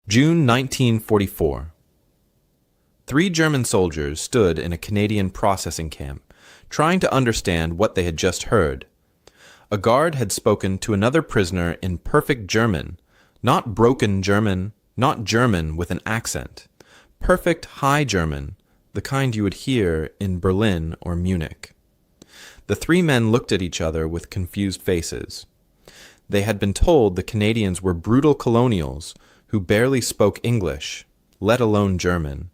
June 1944. 3 German soldiers stood in a Canadian processing camp, trying to understand what they had just heard. A guard had spoken to another prisoner in perfect German, not broken German, not German with an accent, perfect High German, the kind you would hear in Berlin or Munich. The 3 men looked at each other with confused faces. They had been told the Canadians were brutal colonials who barely spoke English, let alone German.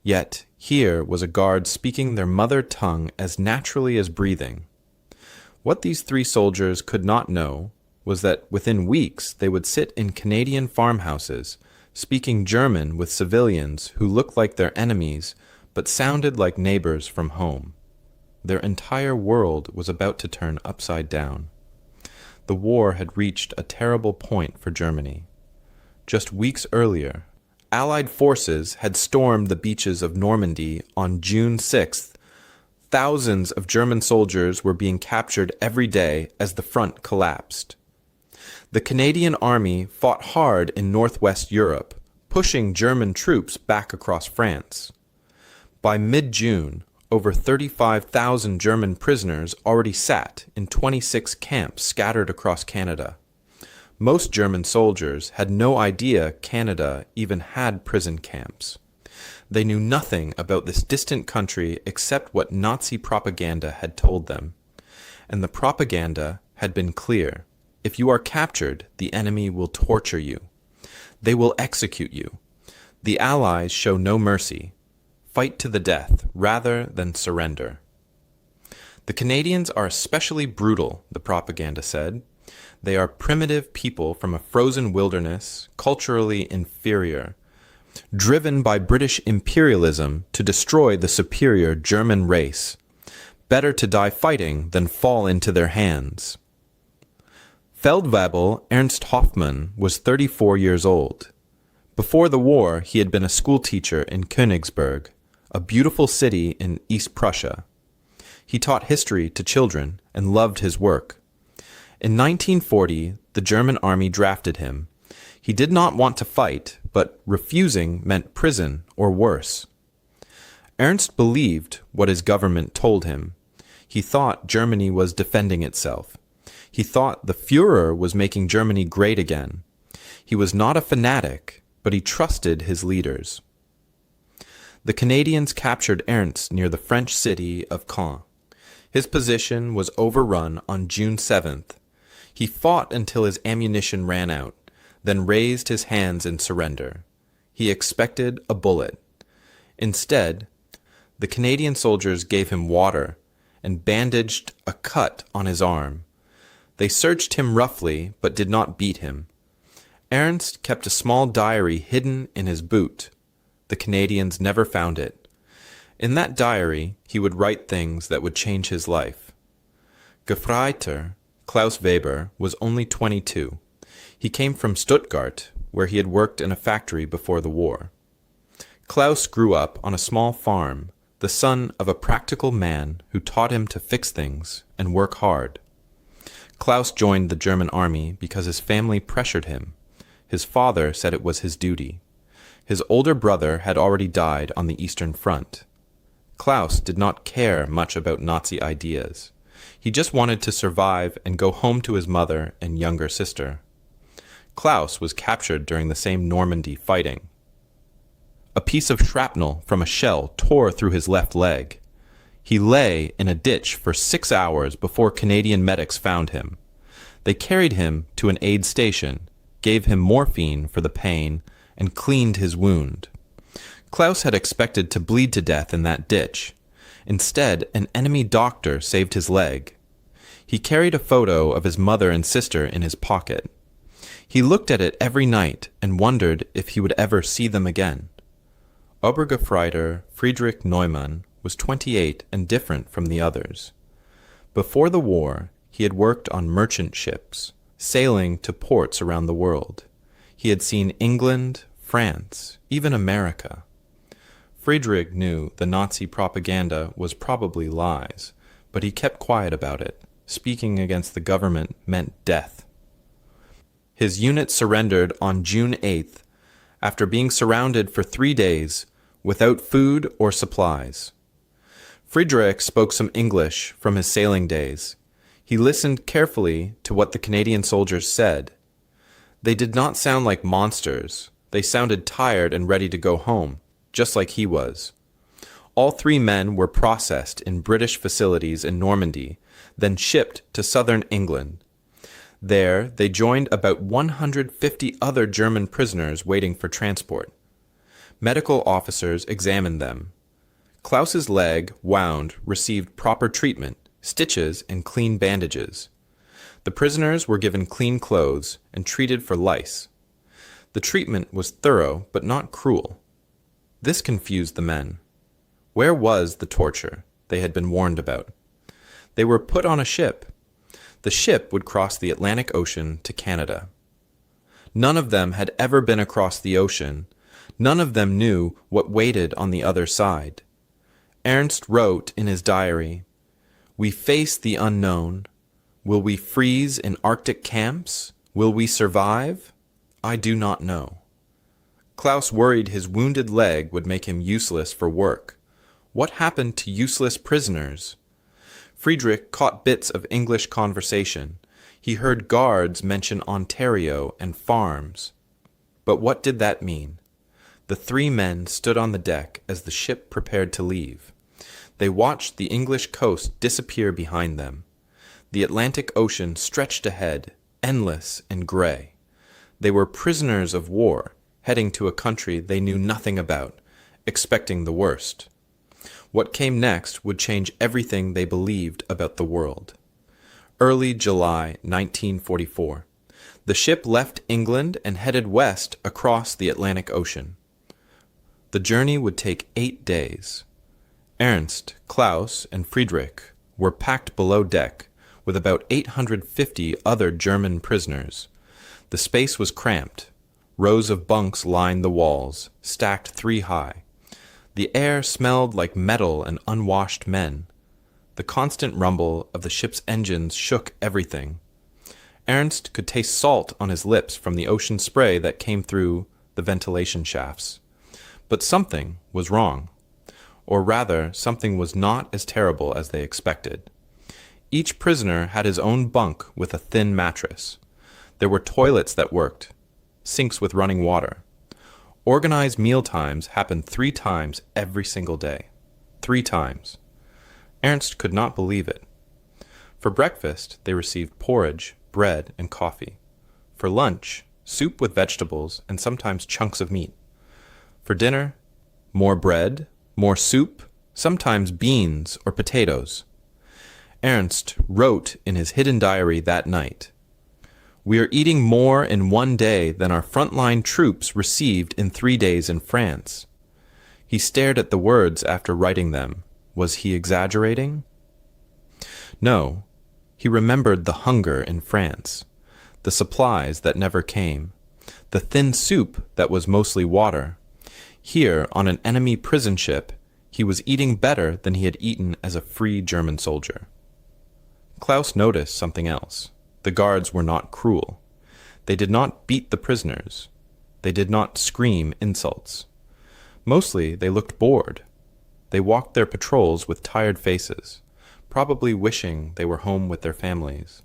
Yet here was a guard speaking their mother tongue as naturally as breathing. What these 3 soldiers could not know was that within weeks they would sit in Canadian farmhouses, speaking German with civilians who looked like their enemies but sounded like neighbors from home. Their entire world was about to turn upside down. The war had reached a terrible point for Germany. Just weeks earlier, Allied forces had stormed the beaches of Normandy on June 6th. Thousands of German soldiers were being captured every day as the front collapsed. The Canadian Army fought hard in northwest Europe, pushing German troops back across France. By mid-June, over 35,000 German prisoners already sat in 26 camps scattered across Canada. Most German soldiers had no idea Canada even had prison camps. They knew nothing about this distant country except what Nazi propaganda had told them. And the propaganda had been clear. If you are captured, the enemy will torture you. They will execute you. The Allies show no mercy. Fight to the death rather than surrender. The Canadians are especially brutal, the propaganda said. They are primitive people from a frozen wilderness, culturally inferior, driven by British imperialism to destroy the superior German race. Better to die fighting than fall into their hands. Feldwebel Ernst Hoffmann was 34 years old. Before the war, he had been a schoolteacher in Königsberg, a beautiful city in East Prussia. He taught history to children and loved his work. In 1940, the German army drafted him. He did not want to fight, but refusing meant prison or worse. Ernst believed what his government told him. He thought Germany was defending itself. He thought the Führer was making Germany great again. He was not a fanatic, but he trusted his leaders. The Canadians captured Ernst near the French city of Caen. His position was overrun on June 7th. He fought until his ammunition ran out, then raised his hands in surrender. He expected a bullet. Instead, the Canadian soldiers gave him water and bandaged a cut on his arm. They searched him roughly, but did not beat him. Ernst kept a small diary hidden in his boot. The Canadians never found it. In that diary, he would write things that would change his life. Gefreiter Klaus Weber was only 22. He came from Stuttgart, where he had worked in a factory before the war. Klaus grew up on a small farm, the son of a practical man who taught him to fix things and work hard. Klaus joined the German army because his family pressured him. His father said it was his duty. His older brother had already died on the Eastern Front. Klaus did not care much about Nazi ideas. He just wanted to survive and go home to his mother and younger sister. Klaus was captured during the same Normandy fighting. A piece of shrapnel from a shell tore through his left leg. He lay in a ditch for 6 hours before Canadian medics found him. They carried him to an aid station, gave him morphine for the pain, and cleaned his wound. Klaus had expected to bleed to death in that ditch. Instead, an enemy doctor saved his leg. He carried a photo of his mother and sister in his pocket. He looked at it every night and wondered if he would ever see them again. Obergefreiter Friedrich Neumann was 28 and different from the others. Before the war, he had worked on merchant ships, sailing to ports around the world. He had seen England, France, even America. Friedrich knew the Nazi propaganda was probably lies, but he kept quiet about it. Speaking against the government meant death. His unit surrendered on June 8th after being surrounded for 3 days without food or supplies. Friedrich spoke some English from his sailing days. He listened carefully to what the Canadian soldiers said. They did not sound like monsters. They sounded tired and ready to go home, just like he was. All 3 men were processed in British facilities in Normandy, then shipped to southern England. There, they joined about 150 other German prisoners waiting for transport. Medical officers examined them. Klaus's leg, wound, received proper treatment, stitches, and clean bandages. The prisoners were given clean clothes and treated for lice. The treatment was thorough but not cruel. This confused the men. Where was the torture they had been warned about? They were put on a ship. The ship would cross the Atlantic Ocean to Canada. None of them had ever been across the ocean. None of them knew what waited on the other side. Ernst wrote in his diary, "We face the unknown. Will we freeze in Arctic camps? Will we survive? I do not know." Klaus worried his wounded leg would make him useless for work. What happened to useless prisoners? Friedrich caught bits of English conversation. He heard guards mention Ontario and farms. But what did that mean? The 3 men stood on the deck as the ship prepared to leave. They watched the English coast disappear behind them. The Atlantic Ocean stretched ahead, endless and gray. They were prisoners of war, heading to a country they knew nothing about, expecting the worst. What came next would change everything they believed about the world. Early July 1944. The ship left England and headed west across the Atlantic Ocean. The journey would take 8 days. Ernst, Klaus, and Friedrich were packed below deck with about 850 other German prisoners. The space was cramped. Rows of bunks lined the walls, stacked 3 high. The air smelled like metal and unwashed men. The constant rumble of the ship's engines shook everything. Ernst could taste salt on his lips from the ocean spray that came through the ventilation shafts. But something was wrong. Or rather, something was not as terrible as they expected. Each prisoner had his own bunk with a thin mattress. There were toilets that worked, sinks with running water. Organized meal times happened 3 times every single day. 3 times. Ernst could not believe it. For breakfast, they received porridge, bread, and coffee. For lunch, soup with vegetables and sometimes chunks of meat. For dinner, more bread, more soup, sometimes beans or potatoes. Ernst wrote in his hidden diary that night, "We are eating more in 1 day than our frontline troops received in 3 days in France." He stared at the words after writing them. Was he exaggerating? No. He remembered the hunger in France, the supplies that never came, the thin soup that was mostly water. Here, on an enemy prison ship, he was eating better than he had eaten as a free German soldier. Klaus noticed something else. The guards were not cruel. They did not beat the prisoners. They did not scream insults. Mostly they looked bored. They walked their patrols with tired faces, probably wishing they were home with their families.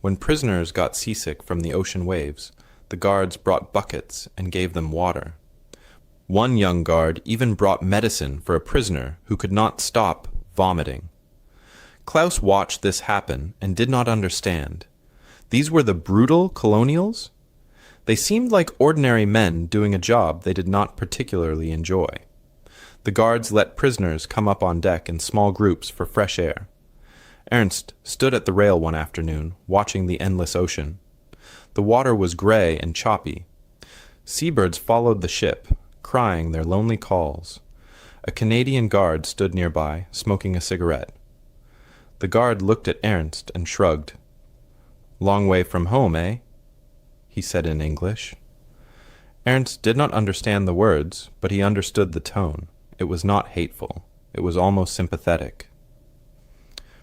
When prisoners got seasick from the ocean waves, the guards brought buckets and gave them water. One young guard even brought medicine for a prisoner who could not stop vomiting. Klaus watched this happen and did not understand. These were the brutal colonials? They seemed like ordinary men doing a job they did not particularly enjoy. The guards let prisoners come up on deck in small groups for fresh air. Ernst stood at the rail one afternoon, watching the endless ocean. The water was gray and choppy. Seabirds followed the ship, crying their lonely calls. A Canadian guard stood nearby, smoking a cigarette. The guard looked at Ernst and shrugged. "Long way from home, eh?" he said in English. Ernst did not understand the words, but he understood the tone. It was not hateful. It was almost sympathetic.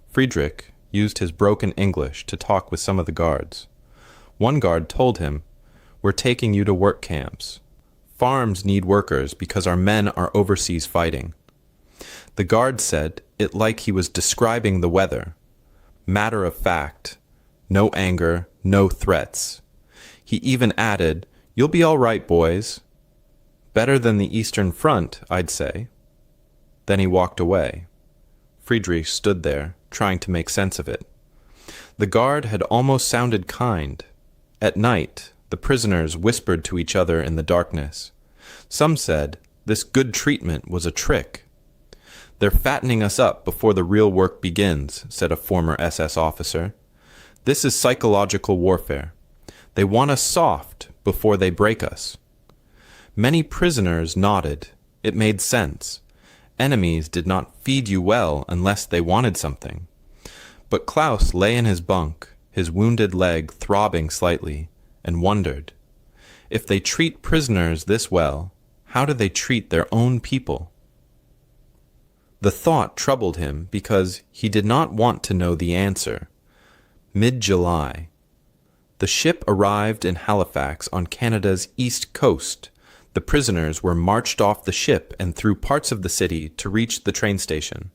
Friedrich used his broken English to talk with some of the guards. One guard told him, "We're taking you to work camps. Farms need workers because our men are overseas fighting. The guard said it like he was describing the weather. Matter of fact. No anger, no threats. He even added, "You'll be all right, boys." Better than the Eastern Front, I'd say. Then he walked away. Friedrich stood there, trying to make sense of it. The guard had almost sounded kind. At night, the prisoners whispered to each other in the darkness. Some said this good treatment was a trick. "They're fattening us up before the real work begins," said a former SS officer. "This is psychological warfare. They want us soft before they break us." Many prisoners nodded. It made sense. Enemies did not feed you well unless they wanted something. But Klaus lay in his bunk, his wounded leg throbbing slightly, and wondered, if they treat prisoners this well, how do they treat their own people? The thought troubled him because he did not want to know the answer. Mid-July. The ship arrived in Halifax on Canada's east coast. The prisoners were marched off the ship and through parts of the city to reach the train station.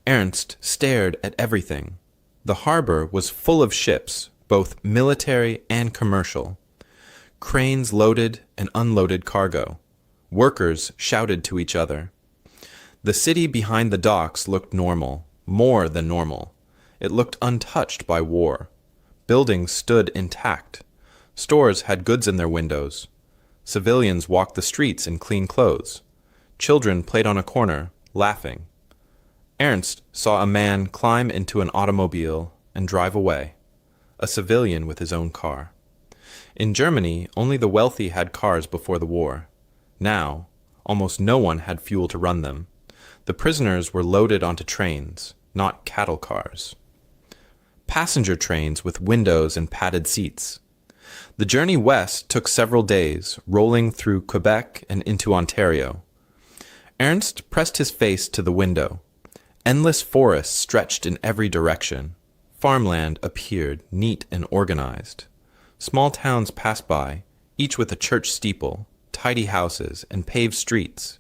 Ernst stared at everything. The harbor was full of ships, both military and commercial. Cranes loaded and unloaded cargo. Workers shouted to each other. The city behind the docks looked normal, more than normal. It looked untouched by war. Buildings stood intact. Stores had goods in their windows. Civilians walked the streets in clean clothes. Children played on a corner, laughing. Ernst saw a man climb into an automobile and drive away, a civilian with his own car. In Germany, only the wealthy had cars before the war. Now, almost no one had fuel to run them. The prisoners were loaded onto trains, not cattle cars. Passenger trains with windows and padded seats. The journey west took several days, rolling through Quebec and into Ontario. Ernst pressed his face to the window. Endless forests stretched in every direction. Farmland appeared, neat and organized. Small towns passed by, each with a church steeple, tidy houses, and paved streets.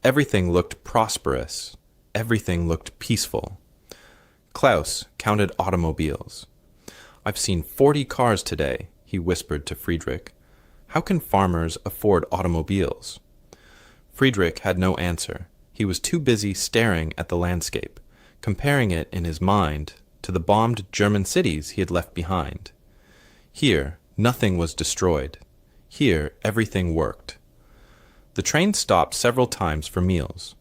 Everything looked prosperous. Everything looked peaceful. Klaus counted automobiles. "I've seen 40 cars today," he whispered to Friedrich. "How can farmers afford automobiles?" Friedrich had no answer. He was too busy staring at the landscape, comparing it in his mind to the bombed German cities he had left behind. Here, nothing was destroyed. Here, everything worked. The train stopped several times for meals.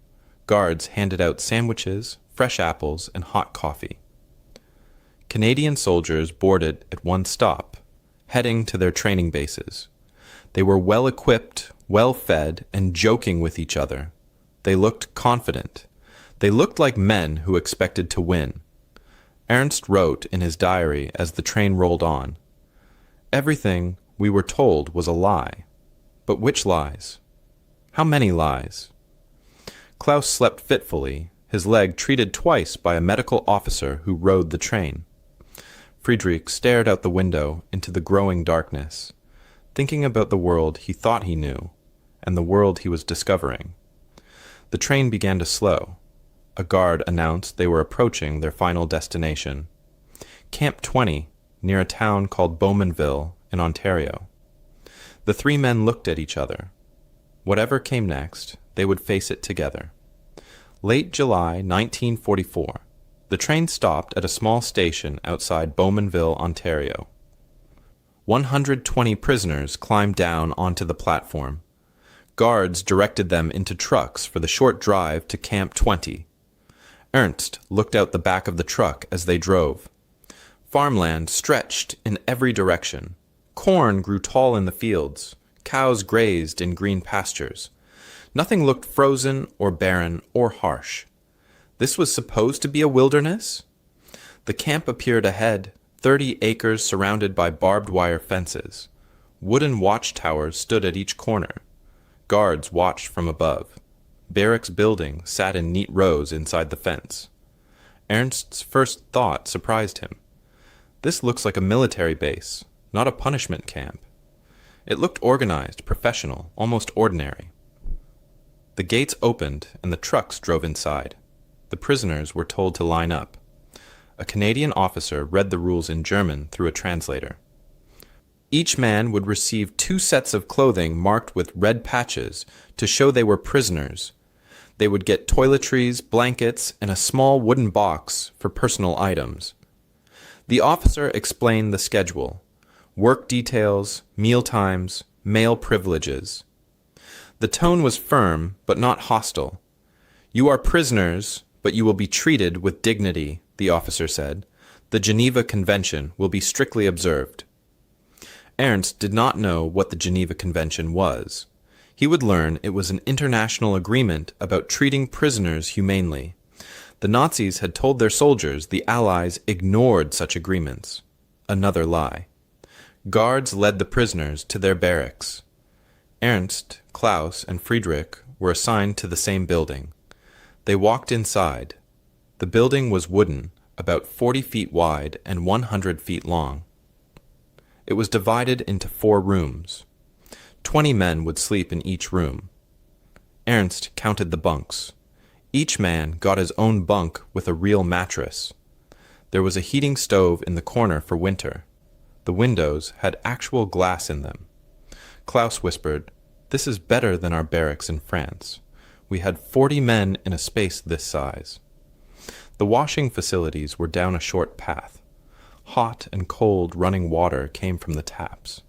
Guards handed out sandwiches, fresh apples, and hot coffee. Canadian soldiers boarded at one stop, heading to their training bases. They were well-equipped, well-fed, and joking with each other. They looked confident. They looked like men who expected to win. Ernst wrote in his diary as the train rolled on, "Everything we were told was a lie. But which lies? How many lies?" Klaus slept fitfully, his leg treated twice by a medical officer who rode the train. Friedrich stared out the window into the growing darkness, thinking about the world he thought he knew, and the world he was discovering. The train began to slow. A guard announced they were approaching their final destination, Camp 20, near a town called Bowmanville in Ontario. The three men looked at each other. Whatever came next, they would face it together. Late July 1944, the train stopped at a small station outside Bowmanville, Ontario. 120 prisoners climbed down onto the platform. Guards directed them into trucks for the short drive to Camp 20. Ernst looked out the back of the truck as they drove. Farmland stretched in every direction. Corn grew tall in the fields. Cows grazed in green pastures. Nothing looked frozen or barren or harsh. This was supposed to be a wilderness? The camp appeared ahead, 30 acres surrounded by barbed wire fences. Wooden watchtowers stood at each corner. Guards watched from above. Barracks buildings sat in neat rows inside the fence. Ernst's first thought surprised him. This looks like a military base, not a punishment camp. It looked organized, professional, almost ordinary. The gates opened and the trucks drove inside. The prisoners were told to line up. A Canadian officer read the rules in German through a translator. Each man would receive 2 sets of clothing marked with red patches to show they were prisoners. They would get toiletries, blankets, and a small wooden box for personal items. The officer explained the schedule: work details, meal times, male privileges. The tone was firm, but not hostile. "You are prisoners, but you will be treated with dignity," the officer said. "The Geneva Convention will be strictly observed." Ernst did not know what the Geneva Convention was. He would learn it was an international agreement about treating prisoners humanely. The Nazis had told their soldiers the Allies ignored such agreements. Another lie. Guards led the prisoners to their barracks. Ernst, Klaus, and Friedrich were assigned to the same building. They walked inside. The building was wooden, about 40 feet wide and 100 feet long. It was divided into 4 rooms. 20 men would sleep in each room. Ernst counted the bunks. Each man got his own bunk with a real mattress. There was a heating stove in the corner for winter. The windows had actual glass in them. Klaus whispered, "This is better than our barracks in France. We had 40 men in a space this size." The washing facilities were down a short path. Hot and cold running water came from the taps.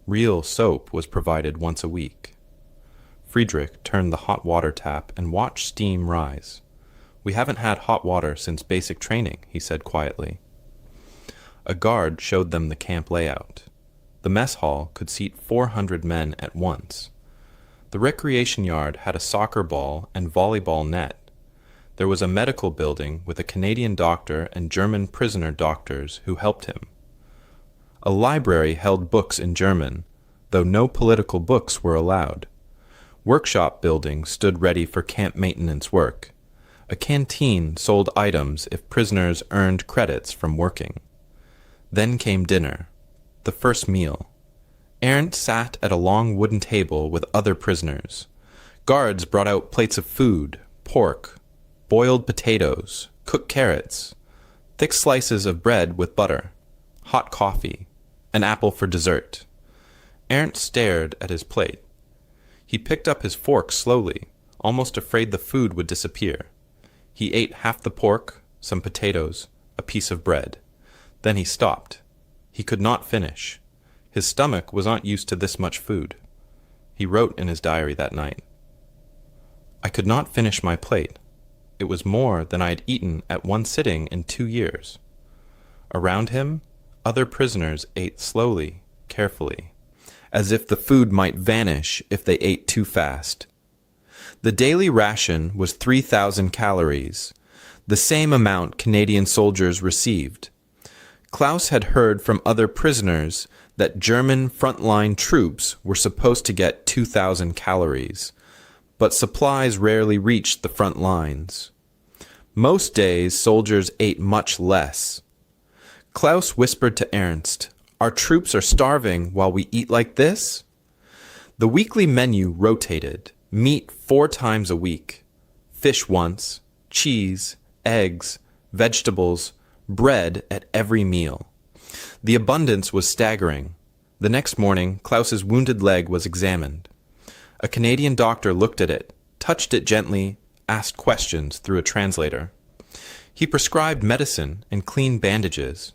Real soap was provided once a week. Friedrich turned the hot water tap and watched steam rise. "We haven't had hot water since basic training," he said quietly. A guard showed them the camp layout. The mess hall could seat 400 men at once. The recreation yard had a soccer ball and volleyball net. There was a medical building with a Canadian doctor and German prisoner doctors who helped him. A library held books in German, though no political books were allowed. Workshop buildings stood ready for camp maintenance work. A canteen sold items if prisoners earned credits from working. Then came dinner, the first meal. Ernst sat at a long wooden table with other prisoners. Guards brought out plates of food, pork, boiled potatoes, cooked carrots, thick slices of bread with butter, hot coffee, an apple for dessert. Ernst stared at his plate. He picked up his fork slowly, almost afraid the food would disappear. He ate half the pork, some potatoes, a piece of bread. Then he stopped. He could not finish. His stomach was not used to this much food. He wrote in his diary that night, "I could not finish my plate. It was more than I had eaten at one sitting in 2 years." Around him, other prisoners ate slowly, carefully, as if the food might vanish if they ate too fast. The daily ration was 3,000 calories, the same amount Canadian soldiers received. Klaus had heard from other prisoners that German frontline troops were supposed to get 2,000 calories, but supplies rarely reached the front lines. Most days, soldiers ate much less. Klaus whispered to Ernst, "Our troops are starving while we eat like this?" The weekly menu rotated: meat 4 times a week, fish once, cheese, eggs, vegetables, bread at every meal. The abundance was staggering. The next morning, Klaus's wounded leg was examined. A Canadian doctor looked at it, touched it gently, asked questions through a translator. He prescribed medicine and clean bandages.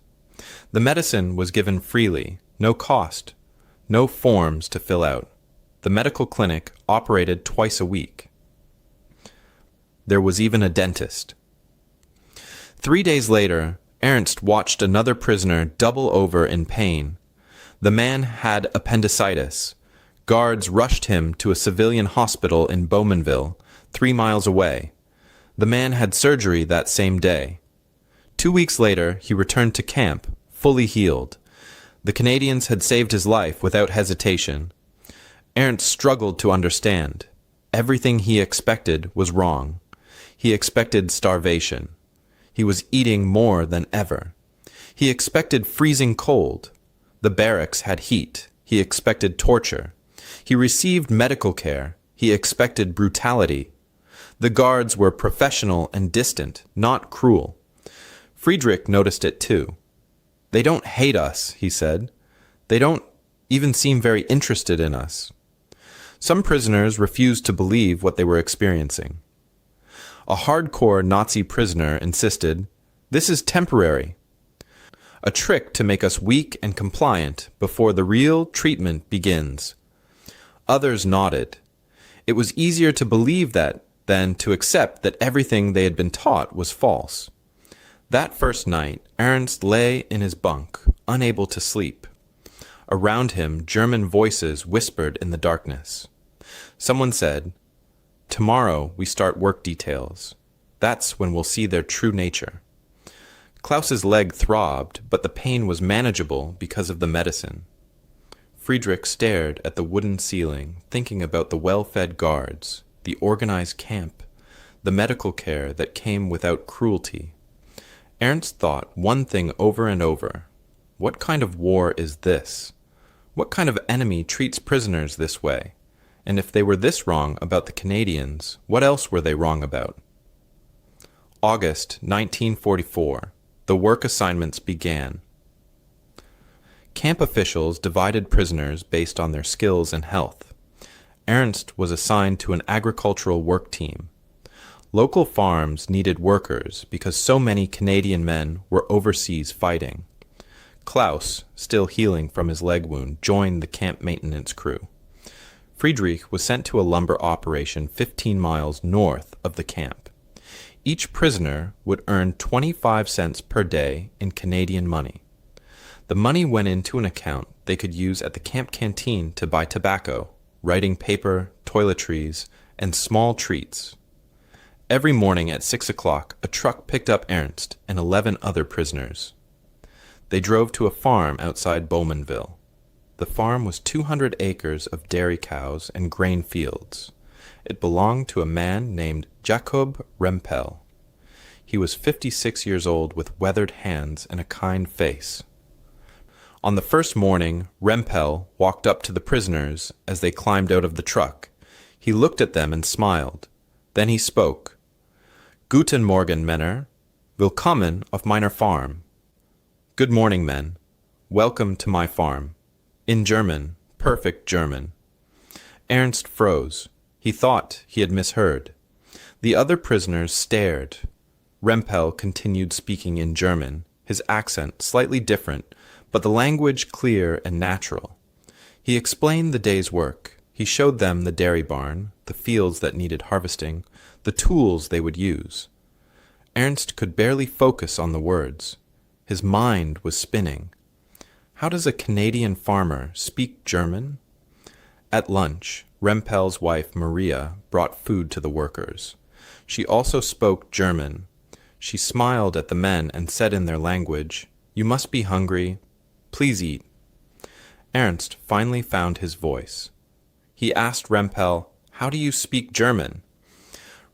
The medicine was given freely, no cost, no forms to fill out. The medical clinic operated twice a week. There was even a dentist. 3 days later, Ernst watched another prisoner double over in pain. The man had appendicitis. Guards rushed him to a civilian hospital in Bowmanville, 3 miles away. The man had surgery that same day. 2 weeks later, he returned to camp, fully healed. The Canadians had saved his life without hesitation. Ernst struggled to understand. Everything he expected was wrong. He expected starvation. He was eating more than ever. He expected freezing cold. The barracks had heat. he expected torture. He received medical care. He expected brutality. The guards were professional and distant, not cruel. Friedrich noticed it too. They don't hate us, he said. They don't even seem very interested in us. Some prisoners refused to believe what they were experiencing. A hardcore Nazi prisoner insisted, "This is temporary. A trick to make us weak and compliant before the real treatment begins." Others nodded. It was easier to believe that than to accept that everything they had been taught was false. That first night, Ernst lay in his bunk, unable to sleep. Around him, German voices whispered in the darkness. Someone said, "Tomorrow we start work details. That's when we'll see their true nature." Klaus's leg throbbed, but the pain was manageable because of the medicine. Friedrich stared at the wooden ceiling, thinking about the well-fed guards, the organized camp, the medical care that came without cruelty. Ernst thought one thing over and over. What kind of war is this? What kind of enemy treats prisoners this way? And if they were this wrong about the Canadiens, what else were they wrong about? August 1944. The work assignments began. Camp officials divided prisoners based on their skills and health. Ernst was assigned to an agricultural work team. Local farms needed workers because so many Canadian men were overseas fighting. Klaus, still healing from his leg wound, joined the camp maintenance crew. Friedrich was sent to a lumber operation 15 miles north of the camp. Each prisoner would earn 25 cents per day in Canadian money. The money went into an account they could use at the camp canteen to buy tobacco, writing paper, toiletries, and small treats. Every morning at 6 o'clock, a truck picked up Ernst and 11 other prisoners. They drove to a farm outside Bowmanville. The farm was 200 acres of dairy cows and grain fields. It belonged to a man named Jacob Rempel. He was 56 years old with weathered hands and a kind face. On the first morning, Rempel walked up to the prisoners as they climbed out of the truck. He looked at them and smiled. Then he spoke. "Guten Morgen, Männer. Willkommen auf meiner Farm." Good morning, men. Welcome to my farm. In German, perfect German. Ernst froze. He thought he had misheard. The other prisoners stared. Rempel continued speaking in German, his accent slightly different, but the language clear and natural. He explained the day's work. He showed them the dairy barn, the fields that needed harvesting, the tools they would use. Ernst could barely focus on the words. His mind was spinning. How does a Canadian farmer speak German? At lunch, Rempel's wife Maria brought food to the workers. She also spoke German. She smiled at the men and said in their language, "You must be hungry. Please eat." Ernst finally found his voice. He asked Rempel, "How do you speak German?"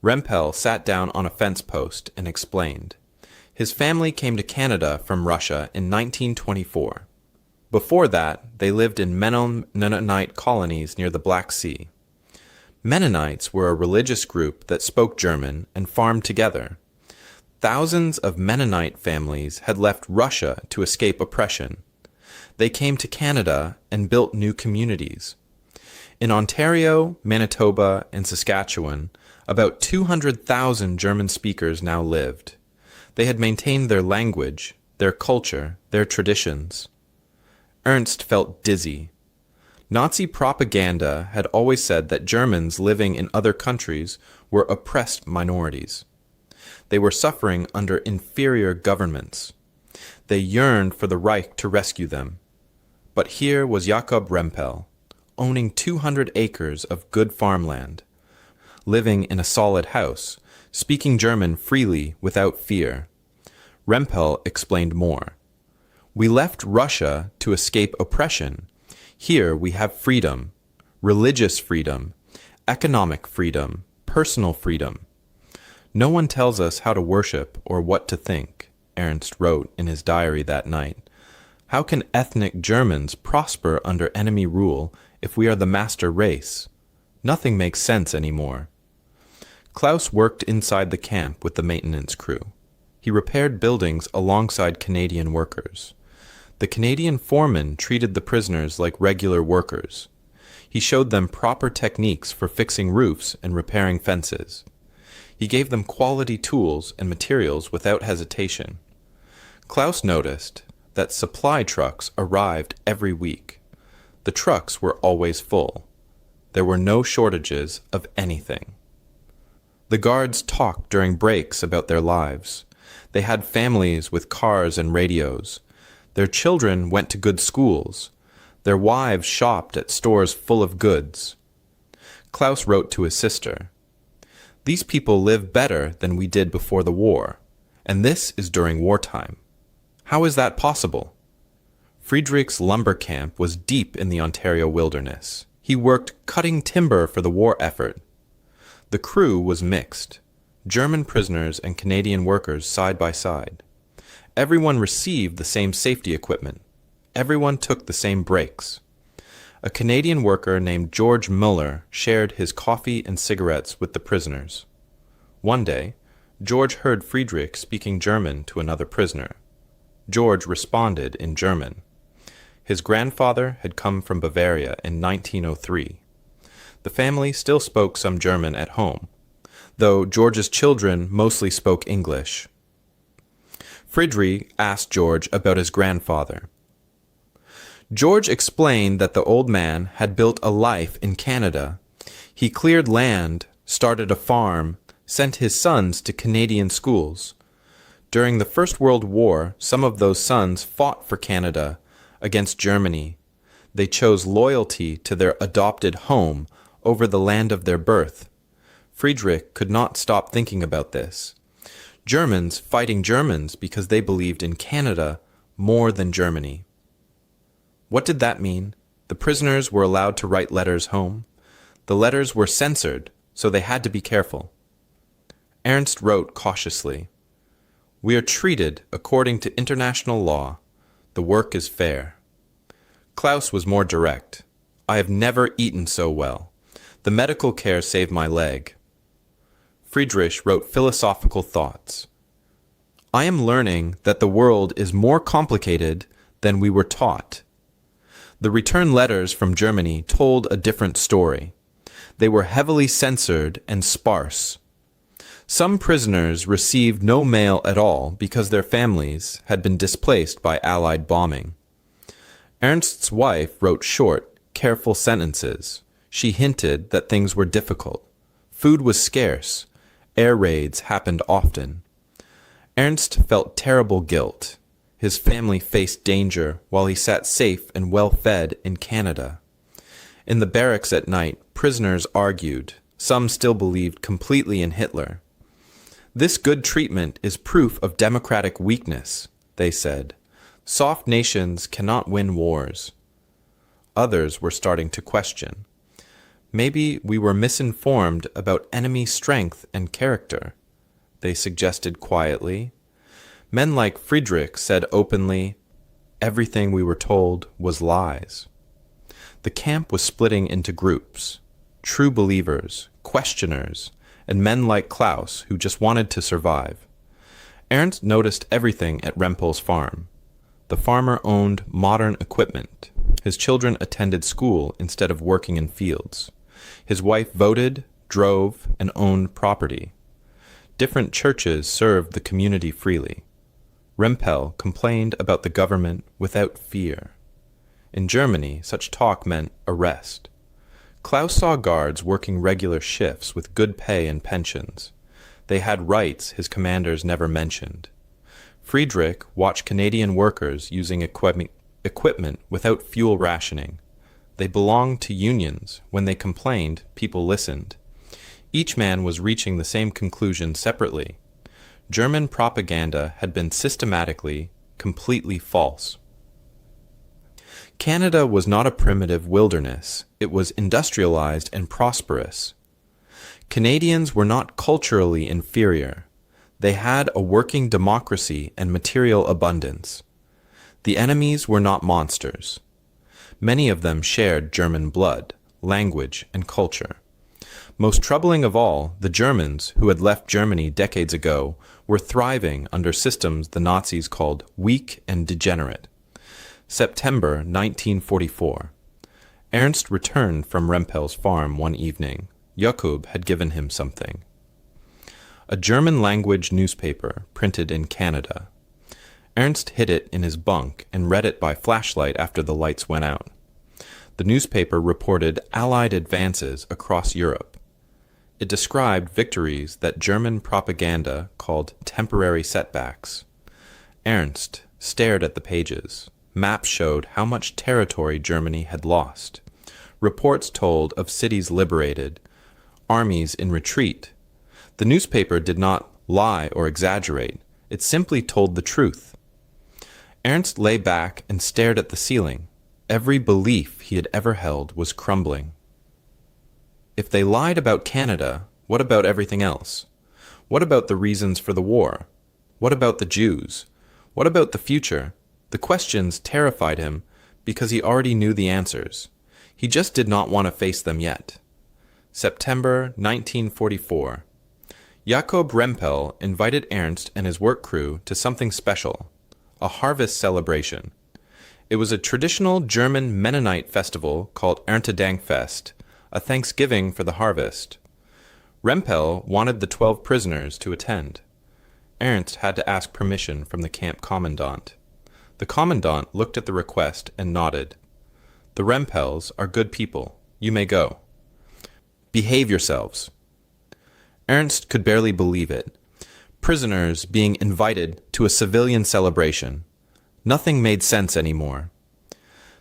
Rempel sat down on a fence post and explained. His family came to Canada from Russia in 1924. Before that, they lived in Mennonite colonies near the Black Sea. Mennonites were a religious group that spoke German and farmed together. Thousands of Mennonite families had left Russia to escape oppression. They came to Canada and built new communities. In Ontario, Manitoba, and Saskatchewan, about 200,000 German speakers now lived. They had maintained their language, their culture, their traditions. Ernst felt dizzy. Nazi propaganda had always said that Germans living in other countries were oppressed minorities. They were suffering under inferior governments. They yearned for the Reich to rescue them. But here was Jacob Rempel, owning 200 acres of good farmland, living in a solid house, speaking German freely without fear. Rempel explained more. "We left Russia to escape oppression. Here we have freedom, religious freedom, economic freedom, personal freedom. No one tells us how to worship or what to think," Ernst wrote in his diary that night. How can ethnic Germans prosper under enemy rule if we are the master race? Nothing makes sense anymore. Klaus worked inside the camp with the maintenance crew. He repaired buildings alongside Canadian workers. The Canadian foreman treated the prisoners like regular workers. He showed them proper techniques for fixing roofs and repairing fences. He gave them quality tools and materials without hesitation. Klaus noticed that supply trucks arrived every week. The trucks were always full. There were no shortages of anything. The guards talked during breaks about their lives. They had families with cars and radios. Their children went to good schools. Their wives shopped at stores full of goods. Klaus wrote to his sister, "These people live better than we did before the war, and this is during wartime. How is that possible?" Friedrich's lumber camp was deep in the Ontario wilderness. He worked cutting timber for the war effort. The crew was mixed, German prisoners and Canadian workers side by side. Everyone received the same safety equipment. Everyone took the same breaks. A Canadian worker named George Muller shared his coffee and cigarettes with the prisoners. One day, George heard Friedrich speaking German to another prisoner. George responded in German. His grandfather had come from Bavaria in 1903. The family still spoke some German at home, though George's children mostly spoke English. Friedrich asked George about his grandfather. George explained that the old man had built a life in Canada. He cleared land, started a farm, sent his sons to Canadian schools. During the First World War, some of those sons fought for Canada against Germany. They chose loyalty to their adopted home over the land of their birth. Friedrich could not stop thinking about this. Germans fighting Germans because they believed in Canada more than Germany. What did that mean? The prisoners were allowed to write letters home. The letters were censored, so they had to be careful. Ernst wrote cautiously, "We are treated according to international law. The work is fair." Klaus was more direct. "I have never eaten so well. The medical care saved my leg." Friedrich wrote philosophical thoughts. "I am learning that the world is more complicated than we were taught." The return letters from Germany told a different story. They were heavily censored and sparse. Some prisoners received no mail at all because their families had been displaced by Allied bombing. Ernst's wife wrote short, careful sentences. She hinted that things were difficult. Food was scarce. Air raids happened often. Ernst felt terrible guilt. His family faced danger while he sat safe and well-fed in Canada. In the barracks at night, prisoners argued. Some still believed completely in Hitler. "This good treatment is proof of democratic weakness," they said. "Soft nations cannot win wars." Others were starting to question. Maybe we were misinformed about enemy strength and character, they suggested quietly. Men like Friedrich said openly, everything we were told was lies. The camp was splitting into groups, true believers, questioners, and men like Klaus who just wanted to survive. Ernst noticed everything at Rempel's farm. The farmer owned modern equipment. His children attended school instead of working in fields. His wife voted, drove, and owned property. Different churches served the community freely. Rempel complained about the government without fear. In Germany, such talk meant arrest. Klaus saw guards working regular shifts with good pay and pensions. They had rights his commanders never mentioned. Friedrich watched Canadian workers using equipment without fuel rationing. They belonged to unions. When they complained, people listened. Each man was reaching the same conclusion separately. German propaganda had been systematically, completely false. Canada was not a primitive wilderness. It was industrialized and prosperous. Canadians were not culturally inferior. They had a working democracy and material abundance. The enemies were not monsters. Many of them shared German blood, language, and culture. Most troubling of all, the Germans, who had left Germany decades ago, were thriving under systems the Nazis called weak and degenerate. September 1944. Ernst returned from Rempel's farm one evening. Jakob had given him something. A German-language newspaper printed in Canada. Ernst hid it in his bunk and read it by flashlight after the lights went out. The newspaper reported Allied advances across Europe. It described victories that German propaganda called temporary setbacks. Ernst stared at the pages. Maps showed how much territory Germany had lost. Reports told of cities liberated, armies in retreat. The newspaper did not lie or exaggerate. It simply told the truth. Ernst lay back and stared at the ceiling. Every belief he had ever held was crumbling. If they lied about Canada, what about everything else? What about the reasons for the war? What about the Jews? What about the future? The questions terrified him because he already knew the answers. He just did not want to face them yet. September 1944. Jakob Rempel invited Ernst and his work crew to something special, a harvest celebration. It was a traditional German Mennonite festival called Erntedankfest, a thanksgiving for the harvest. Rempel wanted the 12 prisoners to attend. Ernst had to ask permission from the camp commandant. The commandant looked at the request and nodded. The Rempels are good people. You may go. Behave yourselves. Ernst could barely believe it. Prisoners being invited to a civilian celebration. Nothing made sense anymore.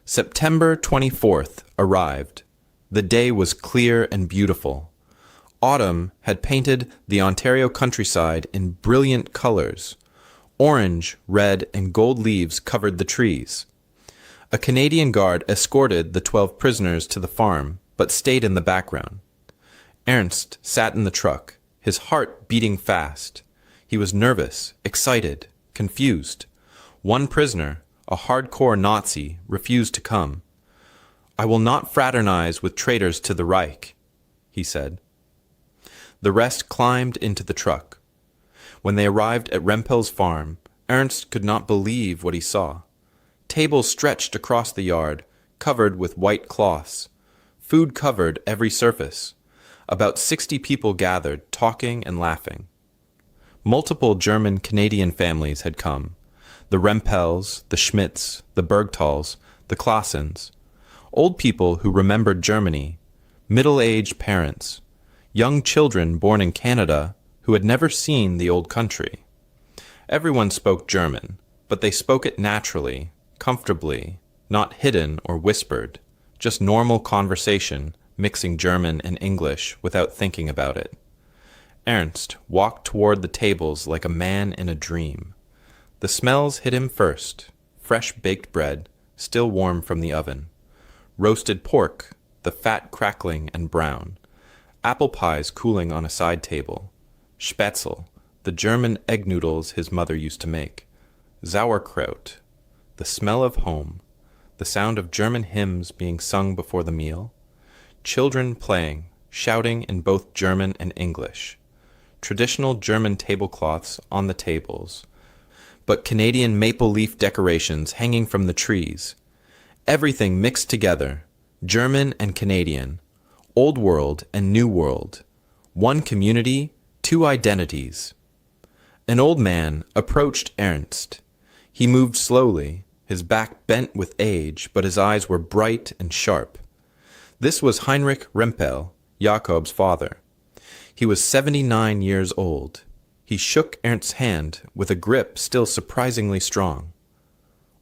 September 24th arrived. The day was clear and beautiful. Autumn had painted the Ontario countryside in brilliant colors. Orange, red, and gold leaves covered the trees. A Canadian guard escorted the 12 prisoners to the farm, but stayed in the background. Ernst sat in the truck, his heart beating fast. He was nervous, excited, confused. One prisoner, a hardcore Nazi, refused to come. "I will not fraternize with traitors to the Reich," he said. The rest climbed into the truck. When they arrived at Rempel's farm, Ernst could not believe what he saw. Tables stretched across the yard, covered with white cloths. Food covered every surface. About 60 people gathered, talking and laughing. Multiple German-Canadian families had come. The Rempels, the Schmidts, the Bergtals, the Klassens. Old people who remembered Germany. Middle-aged parents. Young children born in Canada who had never seen the old country. Everyone spoke German, but they spoke it naturally, comfortably, not hidden or whispered, just normal conversation, mixing German and English without thinking about it. Ernst walked toward the tables like a man in a dream. The smells hit him first: fresh baked bread, still warm from the oven; roasted pork, the fat crackling and brown; apple pies cooling on a side table; Spätzle, the German egg noodles his mother used to make; sauerkraut, the smell of home; the sound of German hymns being sung before the meal; children playing, shouting in both German and English; traditional German tablecloths on the tables, but Canadian maple leaf decorations hanging from the trees. Everything mixed together, German and Canadian, old world and new world, one community, two identities. An old man approached Ernst. He moved slowly, his back bent with age, but his eyes were bright and sharp. This was Heinrich Rempel, Jakob's father. He was 79 years old. He shook Ernst's hand with a grip still surprisingly strong.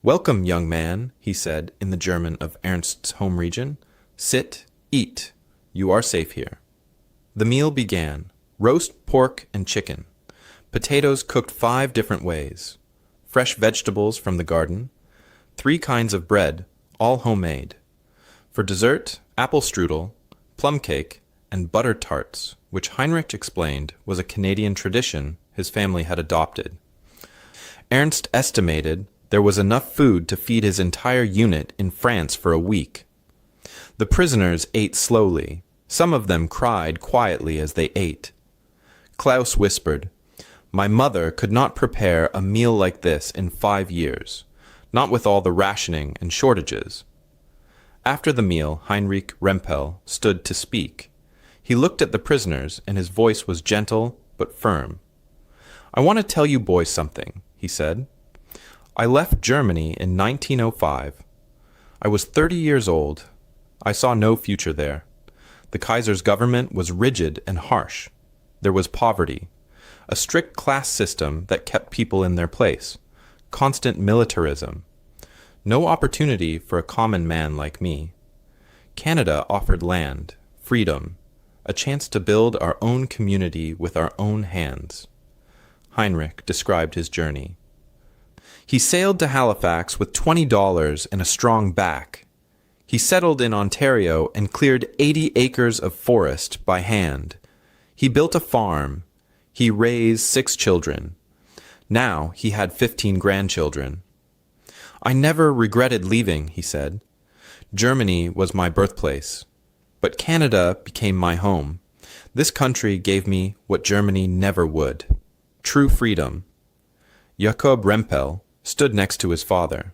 "Welcome, young man," he said in the German of Ernst's home region. "Sit, eat. You are safe here." The meal began. Roast pork and chicken. Potatoes cooked 5 different ways. Fresh vegetables from the garden. 3 kinds of bread, all homemade. For dessert, apple strudel, plum cake, and butter tarts, which Heinrich explained was a Canadian tradition his family had adopted. Ernst estimated There was enough food to feed his entire unit in France for a week. The prisoners ate slowly. Some of them cried quietly as they ate. Klaus whispered, "My mother could not prepare a meal like this in 5 years, not with all the rationing and shortages." After the meal, Heinrich Rempel stood to speak. He looked at the prisoners, and his voice was gentle but firm. "I want to tell you boys something," he said. "I left Germany in 1905. I was 30 years old. I saw no future there. The Kaiser's government was rigid and harsh. There was poverty, a strict class system that kept people in their place, constant militarism. No opportunity for a common man like me. Canada offered land, freedom, a chance to build our own community with our own hands." Heinrich described his journey. He sailed to Halifax with $20 and a strong back. He settled in Ontario and cleared 80 acres of forest by hand. He built a farm. He raised 6 children. Now he had 15 grandchildren. "I never regretted leaving," he said. "Germany was my birthplace. But Canada became my home. This country gave me what Germany never would. True freedom." Jakob Rempel stood next to his father.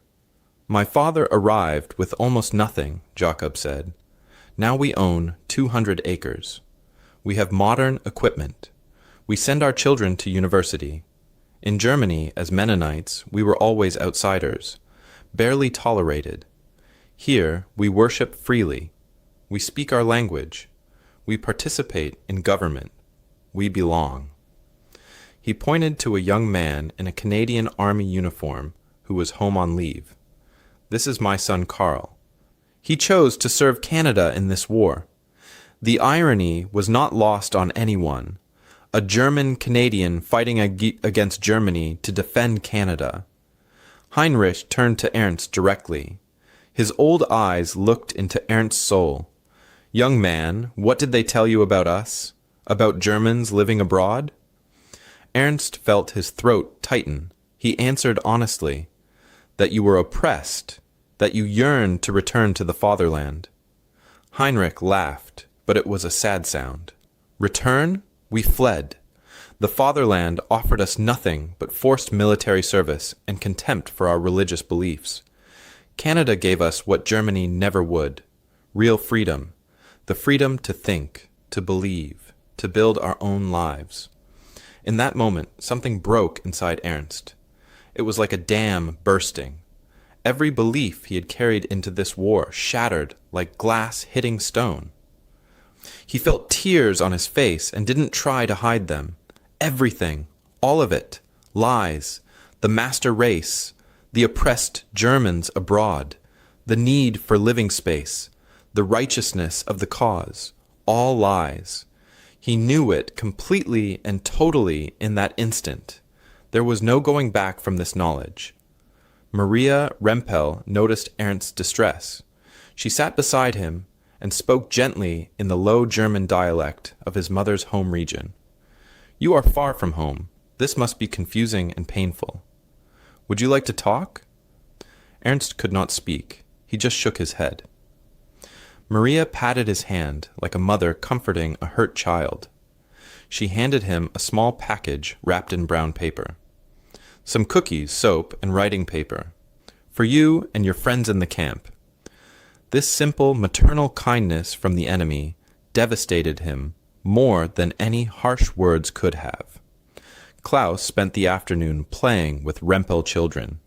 "My father arrived with almost nothing," Jakob said. "Now we own 200 acres. We have modern equipment. We send our children to university. In Germany, as Mennonites, we were always outsiders, barely tolerated. Here, we worship freely. We speak our language. We participate in government. We belong." He pointed to a young man in a Canadian Army uniform who was home on leave. "This is my son Carl. He chose to serve Canada in this war. The irony was not lost on anyone. A German Canadian fighting against Germany to defend Canada." Heinrich turned to Ernst directly. His old eyes looked into Ernst's soul. "Young man, what did they tell you about us? About Germans living abroad?" Ernst felt his throat tighten. He answered honestly, "That you were oppressed, that you yearned to return to the fatherland." Heinrich laughed, but it was a sad sound. "Return? We fled. The fatherland offered us nothing but forced military service and contempt for our religious beliefs. Canada gave us what Germany never would, real freedom, the freedom to think, to believe, to build our own lives." In that moment, something broke inside Ernst. It was like a dam bursting. Every belief he had carried into this war shattered like glass hitting stone. He felt tears on his face and didn't try to hide them. Everything, all of it, lies, the master race, the oppressed Germans abroad, the need for living space, the righteousness of the cause, all lies. He knew it completely and totally in that instant. There was no going back from this knowledge. Maria Rempel noticed Ernst's distress. She sat beside him and spoke gently in the low German dialect of his mother's home region. "You are far from home. This must be confusing and painful. Would you like to talk?" Ernst could not speak. He just shook his head. Maria patted his hand like a mother comforting a hurt child. She handed him a small package wrapped in brown paper. "Some cookies, soap, and writing paper. For you and your friends in the camp." This simple maternal kindness from the enemy devastated him more than any harsh words could have. Klaus spent the afternoon playing with Rempel children.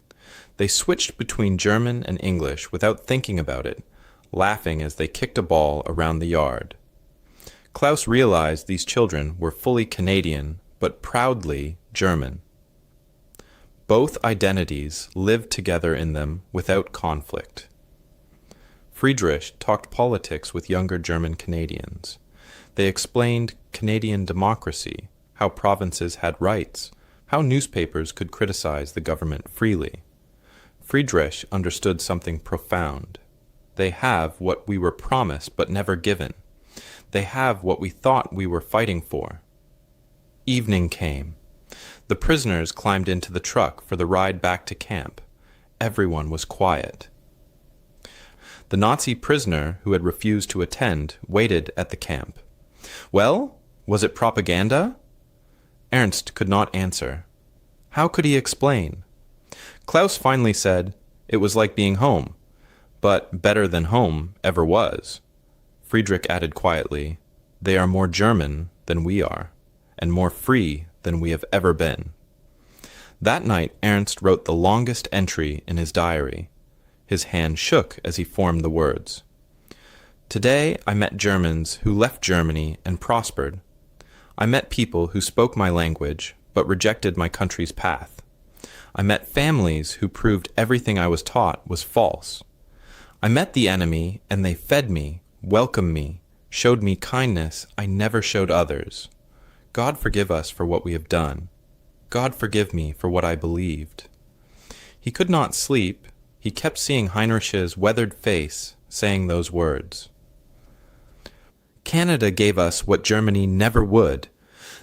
They switched between German and English without thinking about it, laughing as they kicked a ball around the yard. Klaus realized these children were fully Canadian, but proudly German. Both identities lived together in them without conflict. Friedrich talked politics with younger German Canadians. They explained Canadian democracy, how provinces had rights, how newspapers could criticize the government freely. Friedrich understood something profound. They have what we were promised but never given. They have what we thought we were fighting for. Evening came. The prisoners climbed into the truck for the ride back to camp. everyone was quiet. The Nazi prisoner who had refused to attend waited at the camp. Well, was it propaganda? Ernst could not answer. How could he explain? Klaus finally said, it was like being home, but better than home ever was. Friedrich added quietly, they are more German than we are, and more free than we have ever been. That night Ernst wrote the longest entry in his diary. His hand shook as he formed the words. Today I met Germans who left Germany and prospered. I met people who spoke my language but rejected my country's path. I met families who proved everything I was taught was false. I met the enemy and they fed me, welcomed me, showed me kindness I never showed others. God forgive us for what we have done. God forgive me for what I believed. He could not sleep. He kept seeing Heinrich's weathered face, saying those words. Canada gave us what Germany never would.